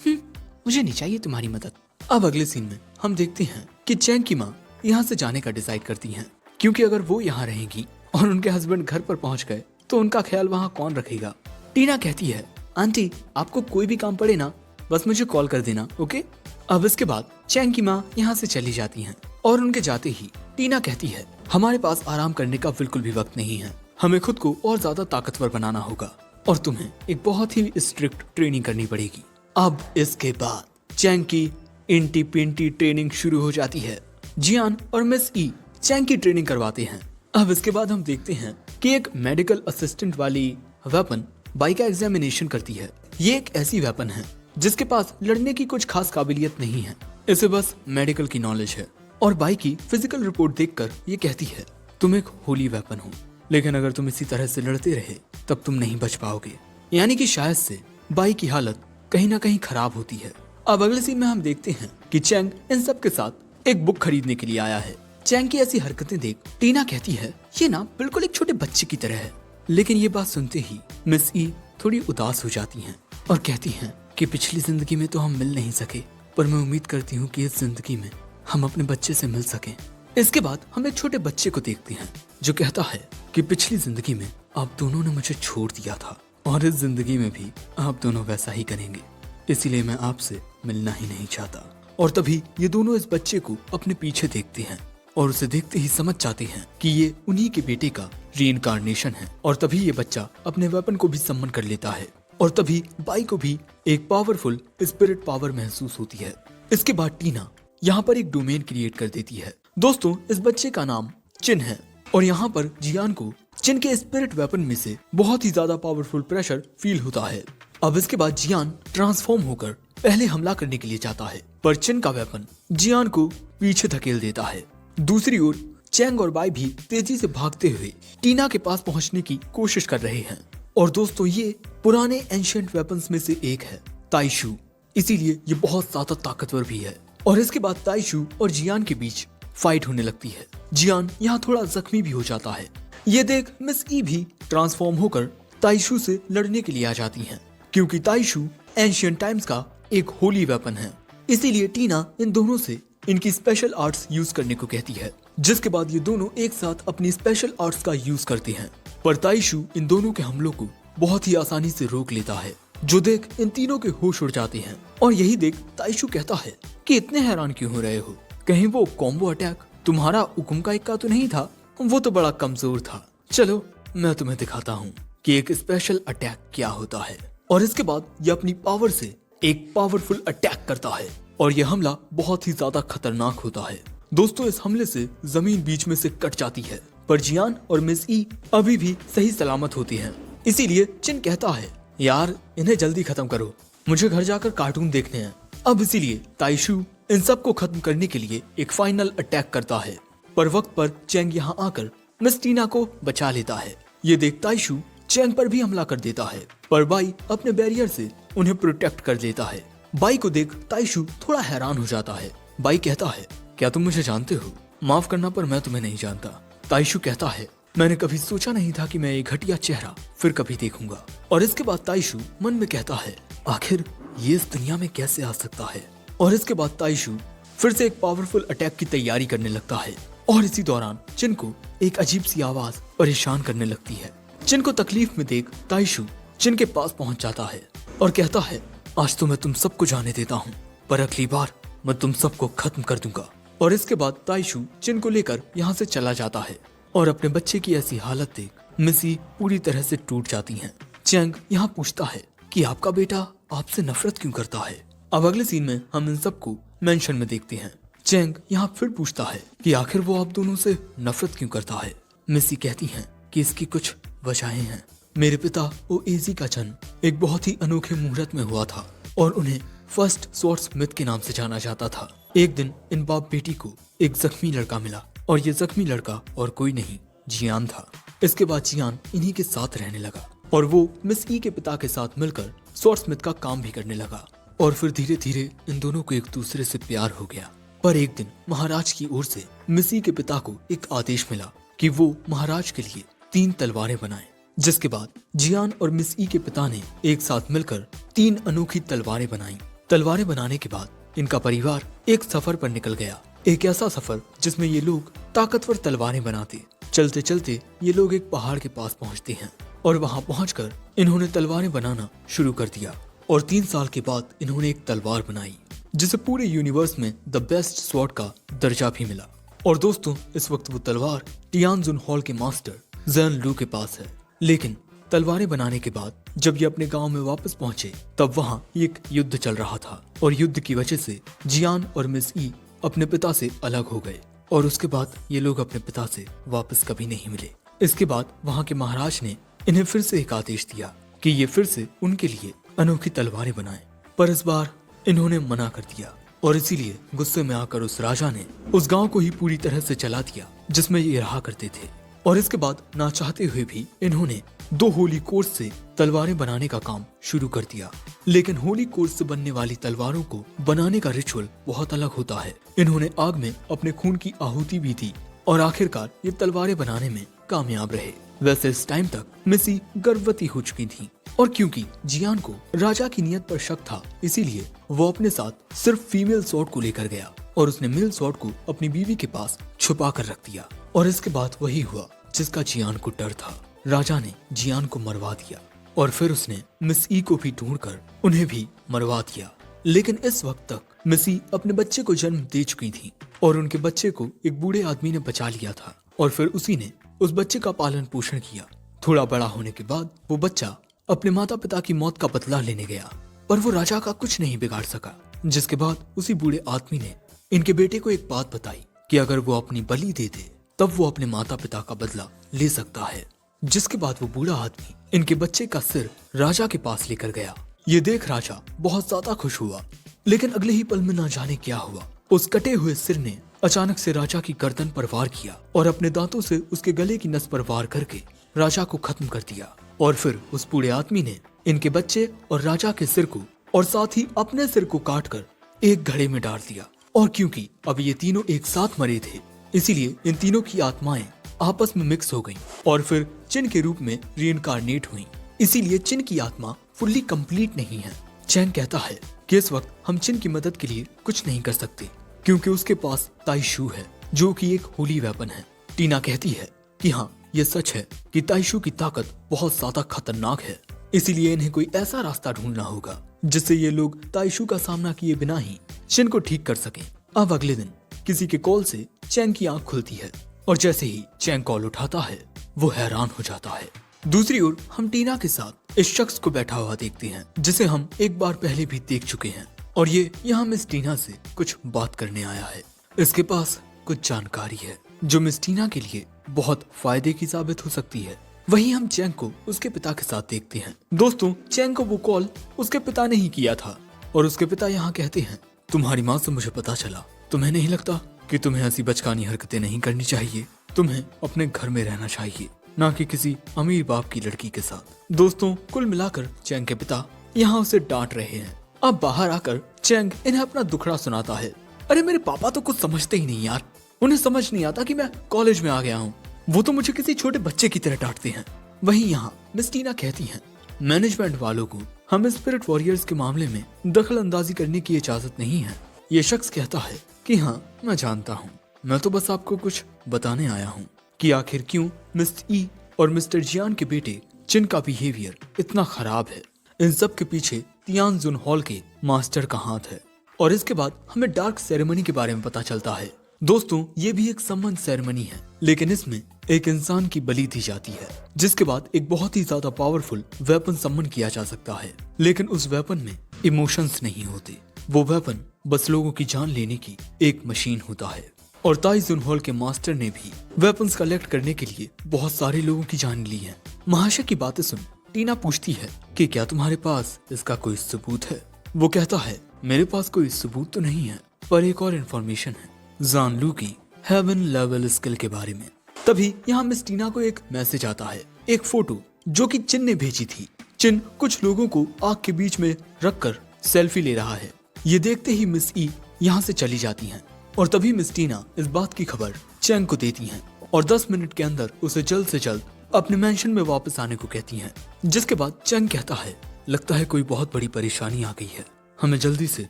मुझे नहीं चाहिए तुम्हारी मदद। अब अगले सीन में हम देखते हैं कि चैंग की माँ यहाँ से जाने का डिसाइड करती हैं, क्योंकि अगर वो यहाँ रहेंगी और उनके हस्बैंड घर पर पहुँच गए तो उनका ख्याल वहाँ कौन रखेगा। टीना कहती है, आंटी आपको कोई भी काम पड़े ना बस मुझे कॉल कर देना, ओके। अब इसके बाद चैंग की माँ यहाँ से चली जाती हैं और उनके जाते ही टीना कहती है, हमारे पास आराम करने का बिल्कुल भी वक्त नहीं है, हमें खुद को और ज्यादा ताकतवर बनाना होगा। और तुम्हें एक बहुत ही स्ट्रिक्ट ट्रेनिंग करनी पड़ेगी। अब इसके बाद चैंग की इंटी पिंटी ट्रेनिंग शुरू हो जाती है। जियान और मिस ई चैंग की ट्रेनिंग करवाते हैं। अब इसके बाद हम देखते हैं कि एक मेडिकल असिस्टेंट वाली वेपन बाई का एग्जामिनेशन करती है। ये एक ऐसी वेपन है जिसके पास लड़ने की कुछ खास काबिलियत नहीं है, इसे बस मेडिकल की नॉलेज है। और बाई की फिजिकल रिपोर्ट देखकर ये कहती है तुम एक होली वेपन हो, लेकिन अगर तुम इसी तरह से लड़ते रहे तब तुम नहीं बच पाओगे। यानी कि शायद से बाई की हालत कहीं ना कहीं खराब होती है। अब अगले सीन में हम देखते हैं कि चैंग इन सब के साथ एक बुक खरीदने के लिए आया है। चैंग की ऐसी हरकतें देख टीना कहती है ये ना बिल्कुल एक छोटे बच्चे की तरह है। लेकिन ये बात सुनते ही मिस ई थोड़ी उदास हो जाती हैं और कहती हैं कि पिछली जिंदगी में तो हम मिल नहीं सके, पर मैं उम्मीद करती हूँ कि इस जिंदगी में हम अपने बच्चे से मिल सकें। इसके बाद हम एक छोटे बच्चे को देखते हैं जो कहता है कि पिछली जिंदगी में आप दोनों ने मुझे छोड़ दिया था और इस जिंदगी में भी आप दोनों वैसा ही करेंगे, इसीलिए मैं आपसे मिलना ही नहीं चाहता। और तभी ये दोनों इस बच्चे को अपने पीछे देखते हैं और उसे देखते ही समझ जाते हैं कि ये उन्हीं के बेटे का रीइंकार्नेशन है। और तभी ये बच्चा अपने वेपन को भी सम्मन कर लेता है और तभी बाई को भी एक पावरफुल स्पिरिट पावर महसूस होती है। इसके बाद टीना यहाँ पर एक डोमेन क्रिएट कर देती है। दोस्तों इस बच्चे का नाम चिन है और यहाँ पर जियान को चिन के स्पिरिट वेपन में से बहुत ही ज्यादा पावरफुल प्रेशर फील होता है। अब इसके बाद जियान ट्रांसफॉर्म होकर पहले हमला करने के लिए जाता है, पर चिन का वेपन जियान को पीछे धकेल देता है। दूसरी ओर चैंग और बाई भी तेजी से भागते हुए टीना के पास पहुंचने की कोशिश कर रहे हैं। और दोस्तों ये पुराने एंशिएंट वेपन्स में से एक है ताइशू, इसीलिए ये बहुत ज्यादा ताकतवर भी है। और इसके बाद ताइशू और जियान के बीच फाइट होने लगती है। जियान यहाँ थोड़ा जख्मी भी हो जाता है। ये देख मिस ई भी ट्रांसफॉर्म होकर ताइशू से लड़ने के लिए आ जाती हैं, क्योंकि ताइशू एंशिएंट टाइम्स का एक होली वेपन है। इसीलिए टीना इन दोनों से इनकी स्पेशल आर्ट्स यूज करने को कहती है, जिसके बाद ये दोनों एक साथ अपनी स्पेशल आर्ट्स का यूज करते हैं। पर ताइशू इन दोनों के हमलों को बहुत ही आसानी से रोक लेता है, जो देख इन तीनों के होश उड़ जाते हैं। और यही देख ताइशू कहता है कि इतने हैरान क्यों हो रहे हो, कहीं वो कॉम्बो अटैक तुम्हारा हुकुम का इक्का तो नहीं था? वो तो बड़ा कमजोर था। चलो मैं तुम्हें दिखाता हूँ कि एक स्पेशल अटैक क्या होता है। और इसके बाद ये अपनी पावर से एक पावरफुल अटैक करता है और यह हमला बहुत ही ज्यादा खतरनाक होता है। दोस्तों इस हमले से जमीन बीच में से कट जाती है, पर जियान और मिस ई अभी भी सही सलामत होती हैं। इसीलिए चिन कहता है यार इन्हें जल्दी खत्म करो, मुझे घर जाकर कार्टून देखने हैं। अब इसीलिए ताइशू इन सब को खत्म करने के लिए एक फाइनल अटैक करता है, पर वक्त पर चैंग यहाँ आकर मिस टीना को बचा लेता है। ये देख ताइशू चैंग पर भी हमला कर देता है, पर बाई अपने बैरियर से उन्हें प्रोटेक्ट कर देता है। बाई को देख ताइशू थोड़ा हैरान हो जाता है। बाई कहता है क्या तुम मुझे जानते हो? माफ करना पर मैं तुम्हें नहीं जानता। ताइशू कहता है मैंने कभी सोचा नहीं था कि मैं ये घटिया चेहरा फिर कभी देखूंगा। और इसके बाद ताइशू मन में कहता है आखिर ये इस दुनिया में कैसे आ सकता है। और इसके बाद ताइशू फिर से एक पावरफुल अटैक की तैयारी करने लगता है। और इसी दौरान चिन को एक अजीब सी आवाज परेशान करने लगती है। चिन को तकलीफ में देख ताइशू चिन के पास पहुंच जाता है और कहता है आज तो मैं तुम सबको जाने देता हूँ, पर अगली बार मैं तुम सबको खत्म कर दूंगा। और इसके बाद ताइशू चिन को लेकर यहाँ से चला जाता है और अपने बच्चे की ऐसी हालत देख मिसी पूरी तरह से टूट जाती हैं। चैंग यहाँ पूछता है कि आपका बेटा आपसे नफरत क्यों करता है। अब अगले सीन में हम इन सबको मेंशन में देखते हैं। चैंग यहाँ फिर पूछता है कि आखिर वो आप दोनों से नफरत क्यों करता है। मिसी कहती हैं कि इसकी कुछ वजहें हैं। मेरे पिता ओएजी का जन्म एक बहुत ही अनोखे मुहूर्त में हुआ था और उन्हें फर्स्ट स्वॉर्ड्समिथ के नाम से जाना जाता था। एक दिन इन बाप बेटी को एक जख्मी लड़का मिला और ये जख्मी लड़का और कोई नहीं जियान था। इसके बाद जियान इन्हीं के साथ रहने लगा और वो मिस ई के पिता के साथ मिलकर स्वॉर्ड्समिथ का काम भी करने लगा। और फिर धीरे धीरे इन दोनों को एक दूसरे से प्यार हो गया। पर एक दिन महाराज की ओर से मिस ई के पिता को एक आदेश मिला कि वो महाराज के लिए 3 तलवारें बनाएं। जिसके बाद जियान और मिस ई के पिता ने एक साथ मिलकर 3 अनोखी तलवारें बनाई। तलवारें बनाने के बाद इनका परिवार एक सफर पर निकल गया। एक ऐसा सफर जिसमें ये लोग ताकतवर तलवारें बनाते। चलते चलते ये लोग एक पहाड़ के पास पहुंचते हैं और वहां पहुंचकर इन्होंने तलवारें बनाना शुरू कर दिया। और 3 साल के बाद इन्होंने एक तलवार बनाई जिसे पूरे यूनिवर्स में द बेस्ट स्वॉर्ड का दर्जा भी मिला। और दोस्तों इस वक्त वो तलवार टियानजुन हॉल के मास्टर जन लू के पास है। लेकिन तलवारें बनाने के बाद जब ये अपने गांव में वापस पहुंचे तब वहां एक युद्ध चल रहा था और युद्ध की वजह से जियान और मिस ई अपने पिता से अलग हो गए और उसके बाद ये लोग अपने पिता से वापस कभी नहीं मिले। इसके बाद वहां के महाराज ने इन्हें फिर से एक आदेश दिया कि ये फिर से उनके लिए अनोखी तलवारें बनाएं, पर इस बार इन्होंने मना कर दिया और इसीलिए गुस्से में आकर उस राजा ने उस गांव को ही पूरी तरह से चला दिया जिसमें ये रहा करते थे। और इसके बाद ना चाहते हुए भी इन्होंने 2 होली कोर्स से तलवारें बनाने का काम शुरू कर दिया। लेकिन होली कोर्स से बनने वाली तलवारों को बनाने का रिचुअल बहुत अलग होता है। इन्होंने आग में अपने खून की आहुति भी दी और आखिरकार ये तलवारें बनाने में कामयाब रहे। वैसे इस टाइम तक मिसी गर्भवती हो चुकी थी और क्योंकि जियान को राजा की नियत पर शक था इसीलिए वो अपने साथ सिर्फ फीमेल स्वॉर्ड को लेकर गया और उसने मेल स्वॉर्ड को अपनी बीवी के पास छुपा कर रख दिया। और इसके बाद वही हुआ जिसका जियान को डर था। राजा ने जियान को मरवा दिया और फिर उसने मिस ई को भी ढूंढकर उन्हें भी मरवा दिया। लेकिन इस वक्त तक मिसी अपने बच्चे को जन्म दे चुकी थी और उनके बच्चे को एक बूढ़े आदमी ने बचा लिया था और फिर उसी ने उस बच्चे का पालन पोषण किया। थोड़ा बड़ा होने के बाद वो बच्चा अपने माता पिता की मौत का बदला लेने गया पर वो राजा का कुछ नहीं बिगाड़ सका। जिसके बाद उसी बूढ़े आदमी ने इनके बेटे को एक बात बताई कि अगर वो अपनी बलि दे दे तब वो अपने माता पिता का बदला ले सकता है। जिसके बाद वो बूढ़ा आदमी इनके बच्चे का सिर राजा के पास लेकर गया। ये देख राजा बहुत ज्यादा खुश हुआ, लेकिन अगले ही पल में ना जाने क्या हुआ। उस कटे हुए सिर ने अचानक से राजा की गर्दन पर वार किया और अपने दांतों से उसके गले की नस पर वार करके राजा को खत्म कर दिया। और फिर उस बूढ़े आदमी ने इनके बच्चे और राजा के सिर को और साथ ही अपने सिर को काटकर एक घड़े में डाल दिया। और क्योंकि अब ये तीनों एक साथ मरे थे इसीलिए इन तीनों की आत्माएं आपस में मिक्स हो गईं और फिर चिन के रूप में रीइंकार्नेट हुई। इसीलिए चिन की आत्मा फुल्ली कंप्लीट नहीं है। चैन कहता है कि इस वक्त हम चिन की मदद के लिए कुछ नहीं कर सकते क्योंकि उसके पास ताइशू है जो कि एक होली वेपन है। टीना कहती है कि हाँ ये सच है कि ताइशू की ताकत बहुत ज्यादा खतरनाक है, इसीलिए इन्हें कोई ऐसा रास्ता ढूंढना होगा जिससे ये लोग ताइशू का सामना किए बिना ही चिन को ठीक कर सकें। अब अगले दिन किसी के कॉल से चैन की आंख खुलती है और जैसे ही चैन कॉल उठाता है वो हैरान हो जाता है। दूसरी ओर हम टीना के साथ इस शख्स को बैठा हुआ देखते हैं जिसे हम एक बार पहले भी देख चुके हैं और ये यहाँ मिस टीना से कुछ बात करने आया है। इसके पास कुछ जानकारी है जो मिस टीना के लिए बहुत फायदे की साबित हो सकती है। वहीं हम चैंग को उसके पिता के साथ देखते हैं। दोस्तों चैंग को वो कॉल उसके पिता ने ही किया था और उसके पिता यहाँ कहते हैं तुम्हारी माँ से मुझे पता चला, तुम्हें नहीं लगता कि तुम्हें ऐसी बचकानी हरकतें नहीं करनी चाहिए, तुम्हें अपने घर में रहना चाहिए ना कि किसी अमीर बाप की लड़की के साथ। दोस्तों कुल मिलाकर चैंग के पिता यहाँ उसे डांट रहे हैं। अब बाहर आकर चैंग इन्हें अपना दुखड़ा सुनाता है। अरे मेरे पापा तो कुछ समझते ही नहीं यार, उन्हें समझ नहीं आता कि मैं कॉलेज में आ गया हूँ, वो तो मुझे किसी छोटे बच्चे की तरह डांटते हैं। वहीं यहाँ मिस टीना कहती हैं मैनेजमेंट वालों को हम स्पिरिट वॉरियर्स के मामले में दखल अंदाजी करने की इजाजत नहीं है। ये शख्स कहता है कि हाँ मैं जानता हूँ, मैं तो बस आपको कुछ बताने आया हूँ कि आखिर क्यों मिस ई और मिस्टर जियान के बेटे चिन का बिहेवियर इतना खराब है। इन सब के पीछे तियान जुन हॉल के मास्टर का हाथ है। और इसके बाद हमें डार्क सेरेमनी के बारे में पता चलता है। दोस्तों ये भी एक सम्मन सेरेमनी है, लेकिन इसमें एक इंसान की बलि दी जाती है जिसके बाद एक बहुत ही ज्यादा पावरफुल वेपन सम्मन किया जा सकता है। लेकिन उस वेपन में इमोशंस नहीं होते, वो वेपन बस लोगों की जान लेने की एक मशीन होता है। और ताई जुन हॉल के मास्टर ने भी वेपन्स कलेक्ट करने के लिए बहुत सारे लोगों की जान ली है। महाशय की बातें सुन टीना पूछती है कि क्या तुम्हारे पास इसका कोई सबूत है। वो कहता है मेरे पास कोई सबूत तो नहीं है, पर एक और इन्फॉर्मेशन है जान लू की हेवन लेवल स्किल के बारे में। तभी यहाँ मिस टीना को एक मैसेज आता है, एक फोटो जो कि चिन ने भेजी थी। चिन कुछ लोगों को आग के बीच में रखकर सेल्फी ले रहा है। ये देखते ही मिस ई यहाँ से चली जाती हैं और तभी मिस टीना इस बात की खबर चैंग को देती हैं और 10 मिनट के अंदर उसे जल्द से जल्द अपने मेंशन में वापस आने को कहती हैं। जिसके बाद चैंग कहता है लगता है कोई बहुत बड़ी परेशानी आ गई है, हमें जल्दी से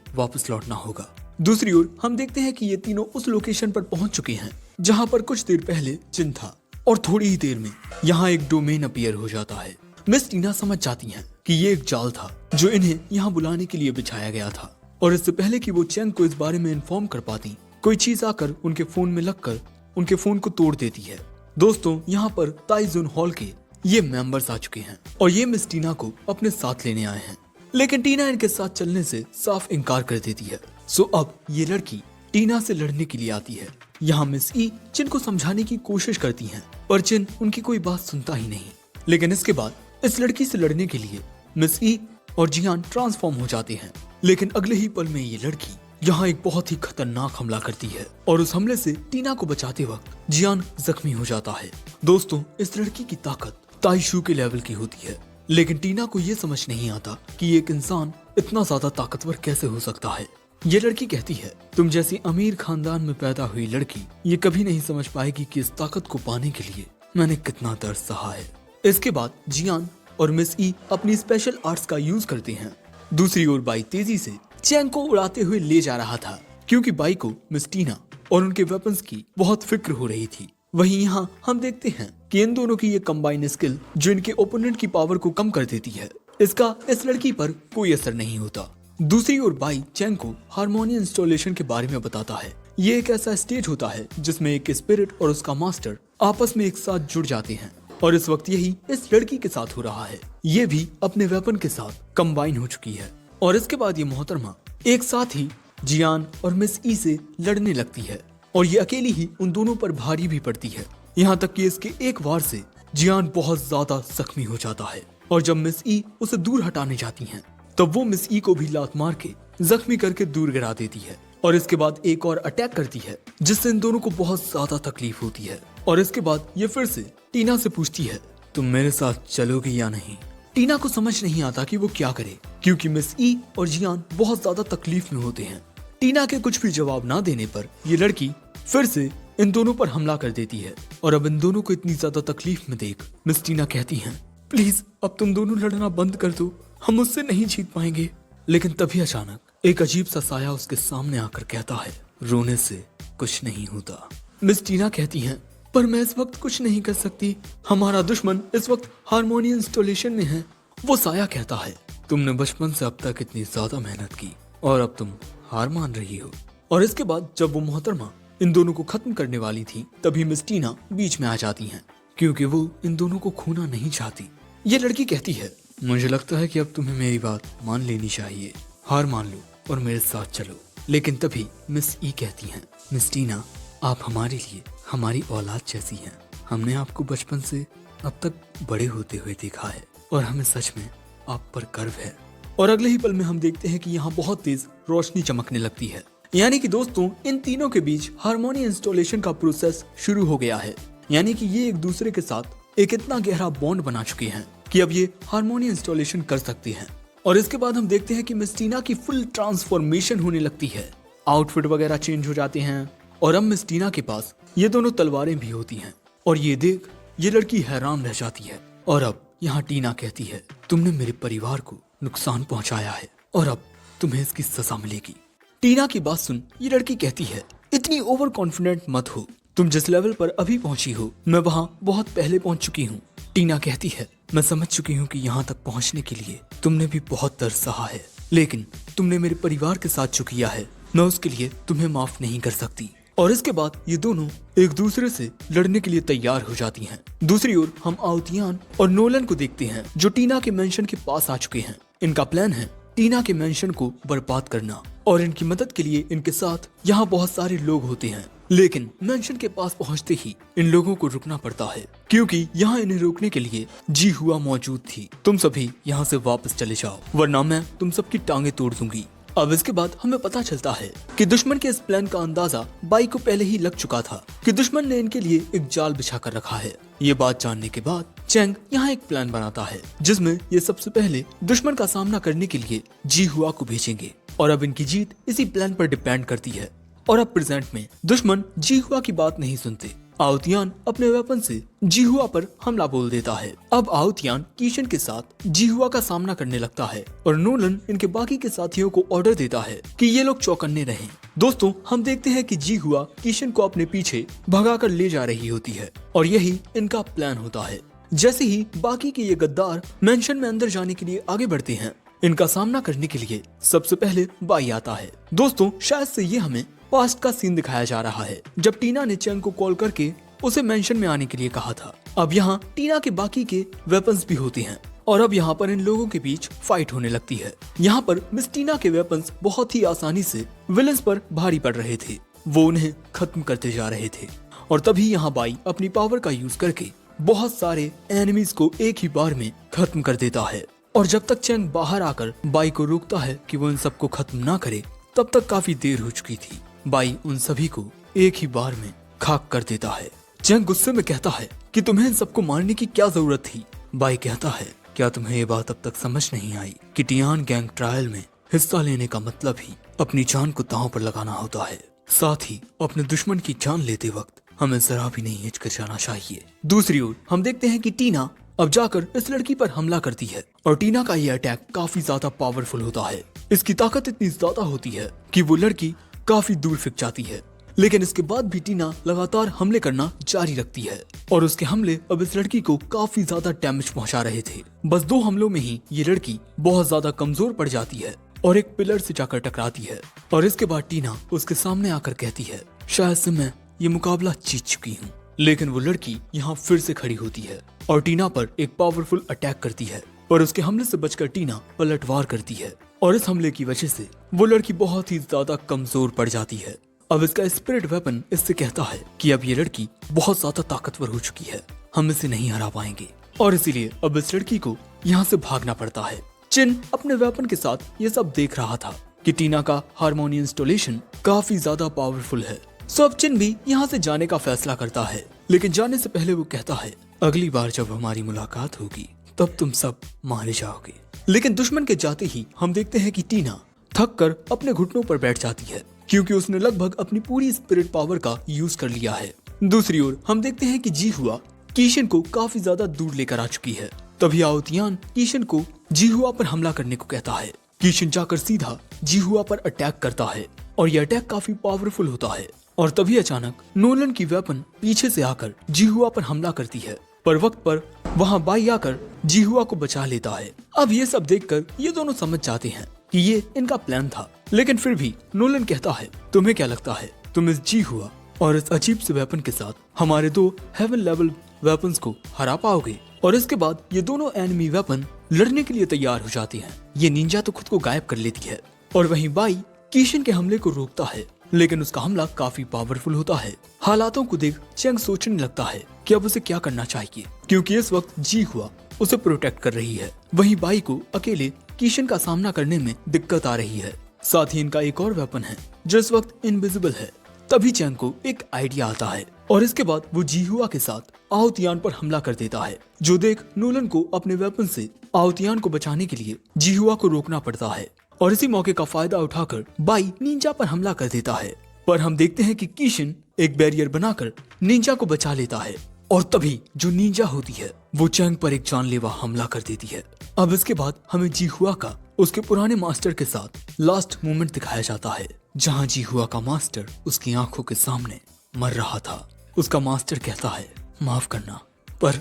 वापस लौटना होगा। दूसरी ओर हम देखते हैं कि ये तीनों उस लोकेशन पर पहुंच चुके हैं जहां पर कुछ देर पहले चिन था और थोड़ी ही देर में यहाँ एक डोमेन अपीयर हो जाता है। मिस टीना समझ जाती हैं कि ये एक जाल था जो इन्हें यहाँ बुलाने के लिए बिछाया गया था और इससे पहले कि वो चैंग को इस बारे में इन्फॉर्म कर पाती कोई चीज आकर उनके फोन में लगकर उनके फोन को तोड़ देती है। दोस्तों यहाँ पर ताई जुन हॉल के ये मेंबर्स आ चुके हैं और ये मिस टीना को अपने साथ लेने आए हैं, लेकिन टीना इनके साथ चलने से साफ इनकार कर देती है। सो अब ये लड़की टीना से लड़ने के लिए आती है। यहाँ मिस ई चिन को समझाने की कोशिश करती हैं, पर चिन उनकी कोई बात सुनता ही नहीं। लेकिन इसके बाद इस लड़की से लड़ने के लिए मिस ई और जियान ट्रांसफॉर्म हो जाते हैं। लेकिन अगले ही पल में ये लड़की यहाँ एक बहुत ही खतरनाक हमला करती है और उस हमले से टीना को बचाते वक्त जियान जख्मी हो जाता है। दोस्तों, इस लड़की की ताकत ताइशू के लेवल की होती है, लेकिन टीना को ये समझ नहीं आता कि एक इंसान इतना ज्यादा ताकतवर कैसे हो सकता है। ये लड़की कहती है, तुम जैसी अमीर खानदान में पैदा हुई लड़की ये कभी नहीं समझ पाएगी कि इस ताकत को पाने के लिए मैंने कितना दर्द सहा है। इसके बाद जियान और मिस ई अपनी स्पेशल आर्ट्स का यूज करते हैं। दूसरी ओर बाई तेजी से चैंग को उड़ाते हुए ले जा रहा था, क्योंकि बाई को मिस टीना और उनके वेपन्स की बहुत फिक्र हो रही थी। वहीं यहाँ हम देखते हैं कि इन दोनों की ये कंबाइन स्किल जो इनके ओपोनेंट की पावर को कम कर देती है, इसका इस लड़की पर कोई असर नहीं होता। दूसरी ओर बाई चैंग को हार्मोनी इंस्टॉलेशन के बारे में बताता है। ये एक ऐसा स्टेज होता है जिसमें एक स्पिरिट और उसका मास्टर आपस में एक साथ जुड़ जाते हैं, और इस वक्त यही इस लड़की के साथ हो रहा है। ये भी अपने वेपन के साथ कंबाइन हो चुकी है और इसके बाद ये मोहतरमा एक साथ ही जियान और मिस ई से लड़ने लगती है और ये अकेली ही उन दोनों पर भारी भी पड़ती है। यहाँ तक कि इसके एक वार से जियान बहुत ज्यादा जख्मी हो जाता है और जब मिस ई उसे दूर हटाने जाती हैं, तब वो मिस ई को भी लात मार के जख्मी करके दूर गिरा देती है और इसके बाद एक और अटैक करती है, जिससे इन दोनों को बहुत ज्यादा तकलीफ होती है। और इसके बाद ये फिर से टीना से पूछती है, तुम मेरे साथ चलोगी या नहीं। टीना को समझ नहीं आता कि वो क्या करे, क्योंकि मिस ई और जियान बहुत ज्यादा तकलीफ में होते हैं। टीना के कुछ भी जवाब ना देने पर ये लड़की फिर से इन दोनों पर हमला कर देती है और अब इन दोनों को इतनी ज्यादा तकलीफ में देख मिस टीना कहती हैं, प्लीज अब तुम दोनों लड़ना बंद कर दो, हम उससे नहीं जीत पाएंगे। लेकिन तभी अचानक एक अजीब सा साया उसके सामने आकर कहता है, रोने से कुछ नहीं होता। मिस टीना कहती हैं, पर मैं इस वक्त कुछ नहीं कर सकती, हमारा दुश्मन इस वक्त हार्मोनी इंस्टॉलेशन में है। वो साया कहता है, तुमने बचपन से अब तक इतनी ज्यादा मेहनत की और अब तुम हार मान रही हो। और इसके बाद जब वो मोहतरमा इन दोनों को खत्म करने वाली थी, तभी मिस टीना बीच में आ जाती हैं, क्योंकि वो इन दोनों को खोना नहीं चाहती। ये लड़की कहती है, मुझे लगता है कि अब तुम्हें मेरी बात मान लेनी चाहिए, हार मान लो और मेरे साथ चलो। लेकिन तभी मिस ई कहती हैं, मिस टीना आप हमारे लिए हमारी औलाद जैसी हैं, हमने आपको बचपन से अब तक बड़े होते हुए देखा है और हमें सच में आप पर गर्व है। और अगले ही पल में हम देखते हैं कि यहाँ बहुत तेज रोशनी चमकने लगती है, यानी कि दोस्तों इन तीनों के बीच हार्मोनी इंस्टॉलेशन का प्रोसेस शुरू हो गया है। यानी कि ये एक दूसरे के साथ एक इतना गहरा बॉन्ड बना चुके हैं कि अब ये हार्मोनी इंस्टॉलेशन कर सकते हैं। और इसके बाद हम देखते हैं कि मिस टीना की फुल ट्रांसफॉर्मेशन होने लगती है, आउटफिट वगैरह चेंज हो जाते हैं और अब मिस टीना के पास ये दोनों तलवारें भी होती हैं। और ये देख ये लड़की हैरान रह जाती है। और अब यहाँ टीना कहती है, तुमने मेरे परिवार को नुकसान पहुंचाया है और अब तुम्हें इसकी सजा मिलेगी। टीना की बात सुन ये लड़की कहती है, इतनी ओवर कॉन्फिडेंट मत हो, तुम जिस लेवल पर अभी पहुंची हो मैं वहाँ बहुत पहले पहुंच चुकी हूँ। टीना कहती है, मैं समझ चुकी हूँ कि यहाँ तक पहुँचने के लिए तुमने भी बहुत दर्द सहा है, लेकिन तुमने मेरे परिवार के साथ जो किया है मैं उसके लिए तुम्हें माफ नहीं कर सकती। और इसके बाद ये दोनों एक दूसरे से लड़ने के लिए तैयार हो जाती हैं। दूसरी ओर हम आउतियान और नोलन को देखते हैं, जो टीना के मेंशन के पास आ चुके हैं। इनका प्लान है टीना के मेंशन को बर्बाद करना और इनकी मदद के लिए इनके साथ यहाँ बहुत सारे लोग होते हैं। लेकिन मेंशन के पास पहुँचते ही इन लोगों को रुकना पड़ता है, क्योंकि यहाँ इन्हें रोकने के लिए जी हुआ मौजूद थी। तुम सभी यहाँ से वापस चले जाओ वरना मैं तुम सबकी टांगे तोड़ दूंगी। अब इसके बाद हमें पता चलता है कि दुश्मन के इस प्लान का अंदाजा बाई को पहले ही लग चुका था कि दुश्मन ने इनके लिए एक जाल बिछा कर रखा है। ये बात जानने के बाद चैंग यहाँ एक प्लान बनाता है, जिसमें ये सबसे पहले दुश्मन का सामना करने के लिए जी हुआ को भेजेंगे और अब इनकी जीत इसी प्लान पर डिपेंड करती है। और अब प्रेजेंट में दुश्मन जी हुआ की बात नहीं सुनते। आउतियान अपने वेपन से जी हुआ पर हमला बोल देता है। अब आउतियान कीशन के साथ जी हुआ का सामना करने लगता है और नोलन इनके बाकी के साथियों को ऑर्डर देता है कि ये लोग चौकन्ने रहें। दोस्तों हम देखते हैं कि जी हुआ कीशन को अपने पीछे भगाकर ले जा रही होती है और यही इनका प्लान होता है। जैसे ही बाकी के ये गद्दार मेंशन में अंदर जाने के लिए आगे बढ़ते हैं, इनका सामना करने के लिए सबसे पहले बाई आता है। दोस्तों शायद से ये हमें पास्ट का सीन दिखाया जा रहा है, जब टीना ने चैंग को कॉल करके उसे मेंशन में आने के लिए कहा था। अब यहाँ टीना के बाकी के वेपन्स भी होते हैं और अब यहाँ पर इन लोगों के बीच फाइट होने लगती है। यहाँ पर मिस टीना के वेपन्स बहुत ही आसानी से विलन्स पर भारी पड़ रहे थे, वो उन्हें खत्म करते जा रहे थे। और तभी यहाँ बाई अपनी पावर का यूज करके बहुत सारे एनिमीज को एक ही बार में खत्म कर देता है। और जब तक चैंग बाहर आकर बाई को रोकता है कि वो इन सबको खत्म ना करे, तब तक काफी देर हो चुकी थी। बाई उन सभी को एक ही बार में खाक कर देता है। चैंग गुस्से में कहता है कि तुम्हें इन सबको मारने की क्या जरूरत थी। बाई कहता है, क्या तुम्हें ये बात अब तक समझ नहीं आई कि टियान गैंग ट्रायल में हिस्सा लेने का मतलब ही अपनी जान को दांव पर लगाना होता है। साथ ही अपने दुश्मन की जान लेते वक्त हमें जरा भी नहीं हिचकिचाना चाहिए। दूसरी ओर हम देखते हैं कि टीना अब जाकर इस लड़की पर हमला करती है और टीना का ये अटैक काफी ज्यादा पावरफुल होता है। इसकी ताकत इतनी ज्यादा होती है कि वो लड़की काफी दूर फेंक जाती है, लेकिन इसके बाद भी टीना लगातार हमले करना जारी रखती है और उसके हमले अब इस लड़की को काफी ज्यादा डैमेज पहुंचा रहे थे। बस 2 हमलों में ही ये लड़की बहुत ज्यादा कमजोर पड़ जाती है और एक पिलर से जाकर टकराती है। और इसके बाद टीना उसके सामने आकर कहती है, शायद से मैं ये मुकाबला जीत चुकी हूँ। लेकिन वो लड़की यहाँ फिर से खड़ी होती है और टीना पर एक पावरफुल अटैक करती है, पर उसके हमले से बचकर टीना पलटवार करती है और इस हमले की वजह से वो लड़की बहुत ही ज्यादा कमजोर पड़ जाती है। अब इसका स्पिरिट वेपन इससे कहता है कि अब ये लड़की बहुत ज्यादा ताकतवर हो चुकी है, हम इसे नहीं हरा पाएंगे और इसीलिए अब इस लड़की को यहाँ से भागना पड़ता है। चिन अपने वेपन के साथ ये सब देख रहा था कि टीना का हार्मोनी इंस्टॉलेशन काफी ज्यादा पावरफुल है। सो अब चिन भी यहाँ से जाने का फैसला करता है, लेकिन जाने से पहले वो कहता है, अगली बार जब हमारी मुलाकात होगी तब तुम सब मारे जाओगे। लेकिन दुश्मन के जाते ही हम देखते हैं कि टीना थक कर अपने घुटनों पर बैठ जाती है, क्योंकि उसने लगभग अपनी पूरी स्पिरिट पावर का यूज कर लिया है। दूसरी ओर हम देखते हैं कि जीहुआ कीशन को काफी ज्यादा दूर लेकर आ चुकी है। तभी आओतियान कीशन को जीहुआ पर हमला करने को कहता है। कीशन जाकर सीधा जीहुआ पर अटैक करता है और यह अटैक काफी पावरफुल होता है। और तभी अचानक नोलन की वेपन पीछे से आकर जीहुआ पर हमला करती है, पर वक्त पर वहाँ बाई आकर जीहुआ को बचा लेता है। अब ये सब देखकर ये दोनों समझ जाते हैं कि ये इनका प्लान था, लेकिन फिर भी नोलन कहता है, तुम्हें क्या लगता है तुम इस जीहुआ और इस अजीब से वेपन के साथ हमारे 2 हेवन लेवल वेपन्स को हरा पाओगे? और इसके बाद ये दोनों एनिमी वेपन लड़ने के लिए तैयार हो जाते हैं। ये निंजा तो खुद को गायब कर लेती है और वहीं बाई कीशन के हमले को रोकता है, लेकिन उसका हमला काफी पावरफुल होता है। हालातों को देख चेंग सोचने लगता है कि अब उसे क्या करना चाहिए, क्योंकि इस वक्त जीहुआ उसे प्रोटेक्ट कर रही है। वहीं बाई को अकेले कीशन का सामना करने में दिक्कत आ रही है। साथ ही इनका एक और वेपन है जो इस वक्त इनविजिबल है। तभी चेंग को एक आइडिया आता है और इसके बाद वो जीहुआ के साथ आओतियान पर हमला कर देता है, जो देख नोलन को अपने वेपन से आओतियान को बचाने के लिए जीहुआ को रोकना पड़ता है। और इसी मौके का फायदा उठाकर बाई निंजा पर हमला कर देता है, पर हम देखते हैं कि कीशन एक बैरियर बनाकर निंजा को बचा लेता है। और तभी जो निंजा होती है वो चेंग पर एक जानलेवा हमला कर देती है। अब इसके बाद हमें जीहुआ का उसके पुराने मास्टर के साथ लास्ट मोमेंट दिखाया जाता है, जहाँ जीहुआ का मास्टर उसकी आंखों के सामने मर रहा था। उसका मास्टर कहता है, माफ करना, पर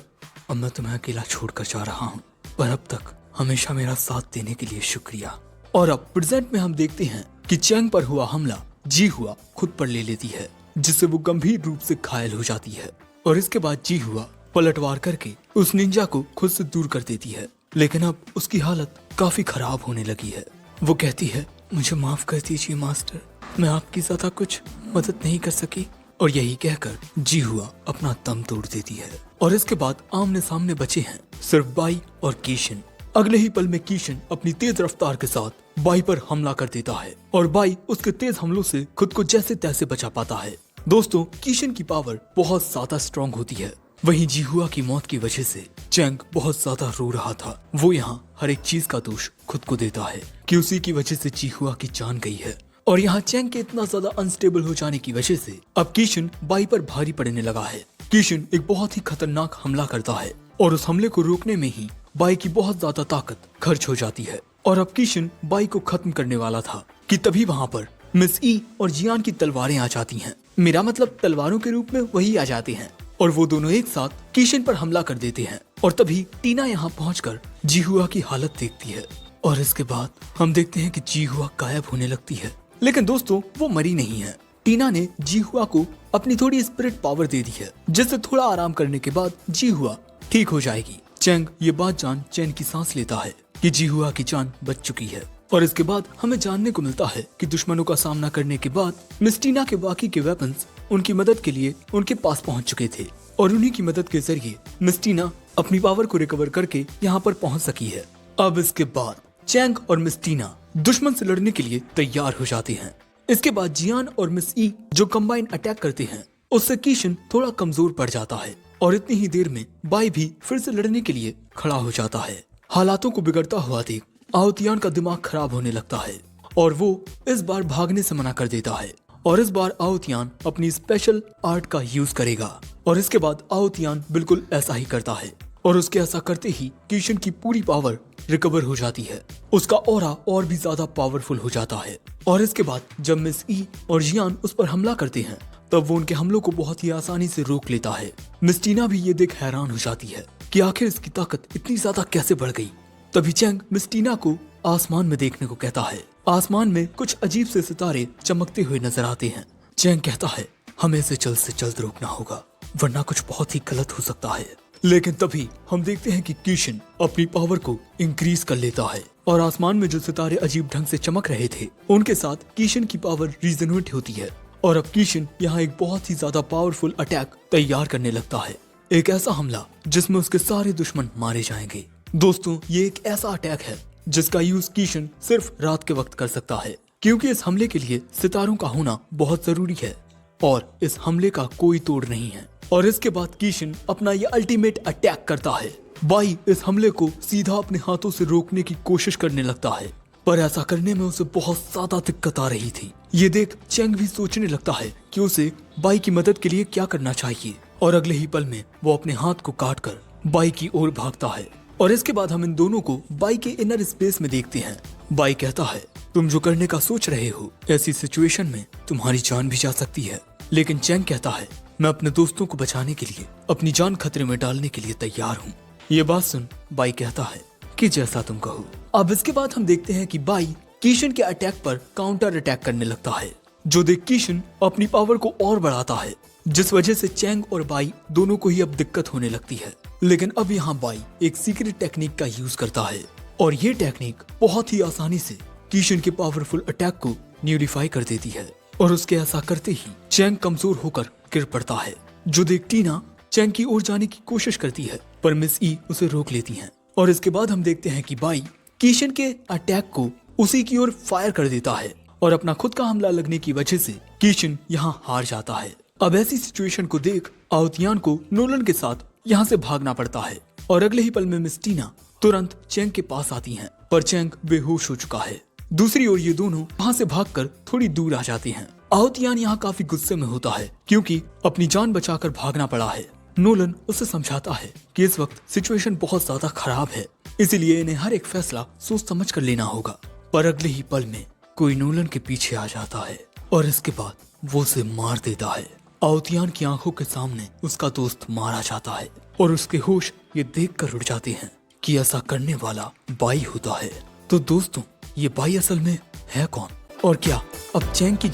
अब मैं तुम्हें अकेला छोड़कर जा रहा हूँ, पर अब तक हमेशा मेरा साथ देने के लिए शुक्रिया। और अब प्रेजेंट में हम देखते हैं कि चेंग पर हुआ हमला जीहुआ खुद पर ले लेती है, जिससे वो गंभीर रूप से घायल हो जाती है। और इसके बाद जीहुआ पलटवार करके उस निंजा को खुद से दूर कर देती है, लेकिन अब उसकी हालत काफी खराब होने लगी है। वो कहती है, मुझे माफ कर दीजिए मास्टर, मैं आपकी ज्यादा कुछ मदद नहीं कर सकी। और यही कहकर जीहुआ अपना दम तोड़ देती है। और इसके बाद आमने सामने बचे हैं सिर्फ बाई और कीशन। अगले ही पल में कीशन अपनी तेज रफ्तार के साथ बाई पर हमला कर देता है और बाई उसके तेज हमलों से खुद को जैसे तैसे बचा पाता है। दोस्तों, कीशन की पावर बहुत ज्यादा स्ट्रॉन्ग होती है। वहीं जीहुआ की मौत की वजह से चेंग बहुत ज्यादा रो रहा था। वो यहाँ हर एक चीज का दोष खुद को देता है कि उसी की वजह से जीहुआ की जान गई है। और यहाँ चेंग के इतना ज्यादा अनस्टेबल हो जाने की वजह से अब कीशन बाई पर भारी पड़ने लगा है। कीशन एक बहुत ही खतरनाक हमला करता है और उस हमले को रोकने में ही बाई की बहुत ज्यादा ताकत खर्च हो जाती है। और अब कीशन बाई को खत्म करने वाला था कि तभी वहाँ पर मिस ई और जियान की तलवारें आ जाती हैं। मेरा मतलब तलवारों के रूप में वही आ जाते हैं और वो दोनों एक साथ कीशन पर हमला कर देते हैं। और तभी टीना यहाँ पहुंचकर जीहुआ की हालत देखती है और इसके बाद हम देखते हैं कि जीहुआ गायब होने लगती है। लेकिन दोस्तों, वो मरी नहीं है। टीना ने जीहुआ को अपनी थोड़ी स्पिरिट पावर दे दी है, जिससे थोड़ा आराम करने के बाद जीहुआ ठीक हो जाएगी। चैंग ये बात जान चैन की सांस लेता है कि जीहुआ की जान बच चुकी है। और इसके बाद हमें जानने को मिलता है कि दुश्मनों का सामना करने के बाद मिस टीना के बाकी के वेपन्स उनकी मदद के लिए उनके पास पहुंच चुके थे और उन्हीं की मदद के जरिए मिस टीना अपनी पावर को रिकवर करके यहाँ पर पहुंच सकी है। अब इसके बाद चैंग और मिस टीना दुश्मन से लड़ने के लिए तैयार हो जाते हैं। इसके बाद जियान और मिस ई जो कंबाइन अटैक करते हैं, उससे कीशन थोड़ा कमजोर पड़ जाता है और इतनी ही देर में बाई भी फिर से लड़ने के लिए खड़ा हो जाता है। हालातों को बिगड़ता हुआ देख आओतियान का दिमाग खराब होने लगता है और वो इस बार भागने से मना कर देता है और इस बार आओतियान अपनी स्पेशल आर्ट का यूज करेगा और इसके बाद आओतियान बिल्कुल ऐसा ही करता है और उसके ऐसा करते ही कीशन की पूरी पावर रिकवर हो जाती है। उसका ऑरा और भी ज्यादा पावरफुल हो जाता है और इसके बाद जब मिस ई और जियान उस पर हमला करते हैं तब वो उनके हमलों को बहुत ही आसानी से रोक लेता है। मिस टीना भी ये देख हैरान हो जाती है कि आखिर इसकी ताकत इतनी ज्यादा कैसे बढ़ गई। तभी चैंग मिस टीना को आसमान में देखने को कहता है। आसमान में कुछ अजीब से सितारे चमकते हुए नजर आते हैं। चैंग कहता है हमें इसे जल्द से जल्द रोकना होगा वरना कुछ बहुत ही गलत हो सकता है। लेकिन तभी हम देखते हैं कि कीशन अपनी पावर को इंक्रीज कर लेता है और आसमान में जो सितारे अजीब ढंग से चमक रहे थे उनके साथ कीशन की पावर रीजनरेट होती है और अब कीशन यहाँ एक बहुत ही ज्यादा पावरफुल अटैक तैयार करने लगता है। एक ऐसा हमला जिसमें उसके सारे दुश्मन मारे जाएंगे। दोस्तों ये एक ऐसा अटैक है जिसका यूज कीशन सिर्फ रात के वक्त कर सकता है क्योंकि इस हमले के लिए सितारों का होना बहुत जरूरी है और इस हमले का कोई तोड़ नहीं है। और इसके बाद कीशन अपना ये अल्टीमेट अटैक करता है। बाई इस हमले को सीधा अपने हाथों से रोकने की कोशिश करने लगता है पर ऐसा करने में उसे बहुत ज्यादा दिक्कत आ रही थी। ये देख चैंग भी सोचने लगता है कि उसे बाई की मदद के लिए क्या करना चाहिए और अगले ही पल में वो अपने हाथ को काट कर बाई की ओर भागता है। और इसके बाद हम इन दोनों को बाई के इनर स्पेस में देखते हैं। बाई कहता है तुम जो करने का सोच रहे हो ऐसी सिचुएशन में तुम्हारी जान भी जा सकती है। लेकिन चैंग कहता है मैं अपने दोस्तों को बचाने के लिए अपनी जान खतरे में डालने के लिए तैयार हूँ। ये बात सुन बाई कहता है कि जैसा तुम कहो। अब इसके बाद हम देखते हैं कि बाई कीशन के अटैक पर काउंटर अटैक करने लगता है जो देख कीशन अपनी पावर को और बढ़ाता है जिस वजह से चैंग और बाई दोनों को ही अब दिक्कत होने लगती है। लेकिन अब यहाँ बाई एक सीक्रेट टेक्निक का यूज करता है और ये टेक्निक बहुत ही आसानी से कीशन के पावरफुल अटैक को न्यूलिफाई कर देती है और उसके ऐसा करते ही चैंग कमजोर होकर गिर पड़ता है जो देख टीना चैंग की ओर जाने की कोशिश करती है पर मिस ई उसे रोक लेती हैं। और इसके बाद हम देखते हैं कि बाई कीशन के अटैक को उसी की ओर फायर कर देता है और अपना खुद का हमला लगने की वजह से कीशन यहाँ हार जाता है। अब ऐसी सिचुएशन को देख आओतियान को नोलन के साथ यहाँ से भागना पड़ता है और अगले ही पल में मिस टीना तुरंत चैंग के पास आती हैं पर चैंग बेहोश हो चुका है। दूसरी ओर ये दोनों वहाँ से भागकर थोड़ी दूर आ जाते हैं। आओतियान यहाँ काफी गुस्से में होता है क्योंकि अपनी जान बचाकर भागना पड़ा है। नोलन उसे समझाता है कि इस वक्त सिचुएशन बहुत ज्यादा खराब है इसीलिए इन्हें हर एक फैसला सोच समझ कर लेना होगा। पर अगले ही पल में कोई नोलन के पीछे आ जाता है और इसके बाद वो उसे मार देता है। आओतियान की आंखों के सामने उसका दोस्त मारा जाता है और उसके होश ये देखकर उड़ जाते हैं कि ऐसा करने वाला बाई होता है। तो दोस्तों ये बाई असल में है कौन और क्या अब चैंग की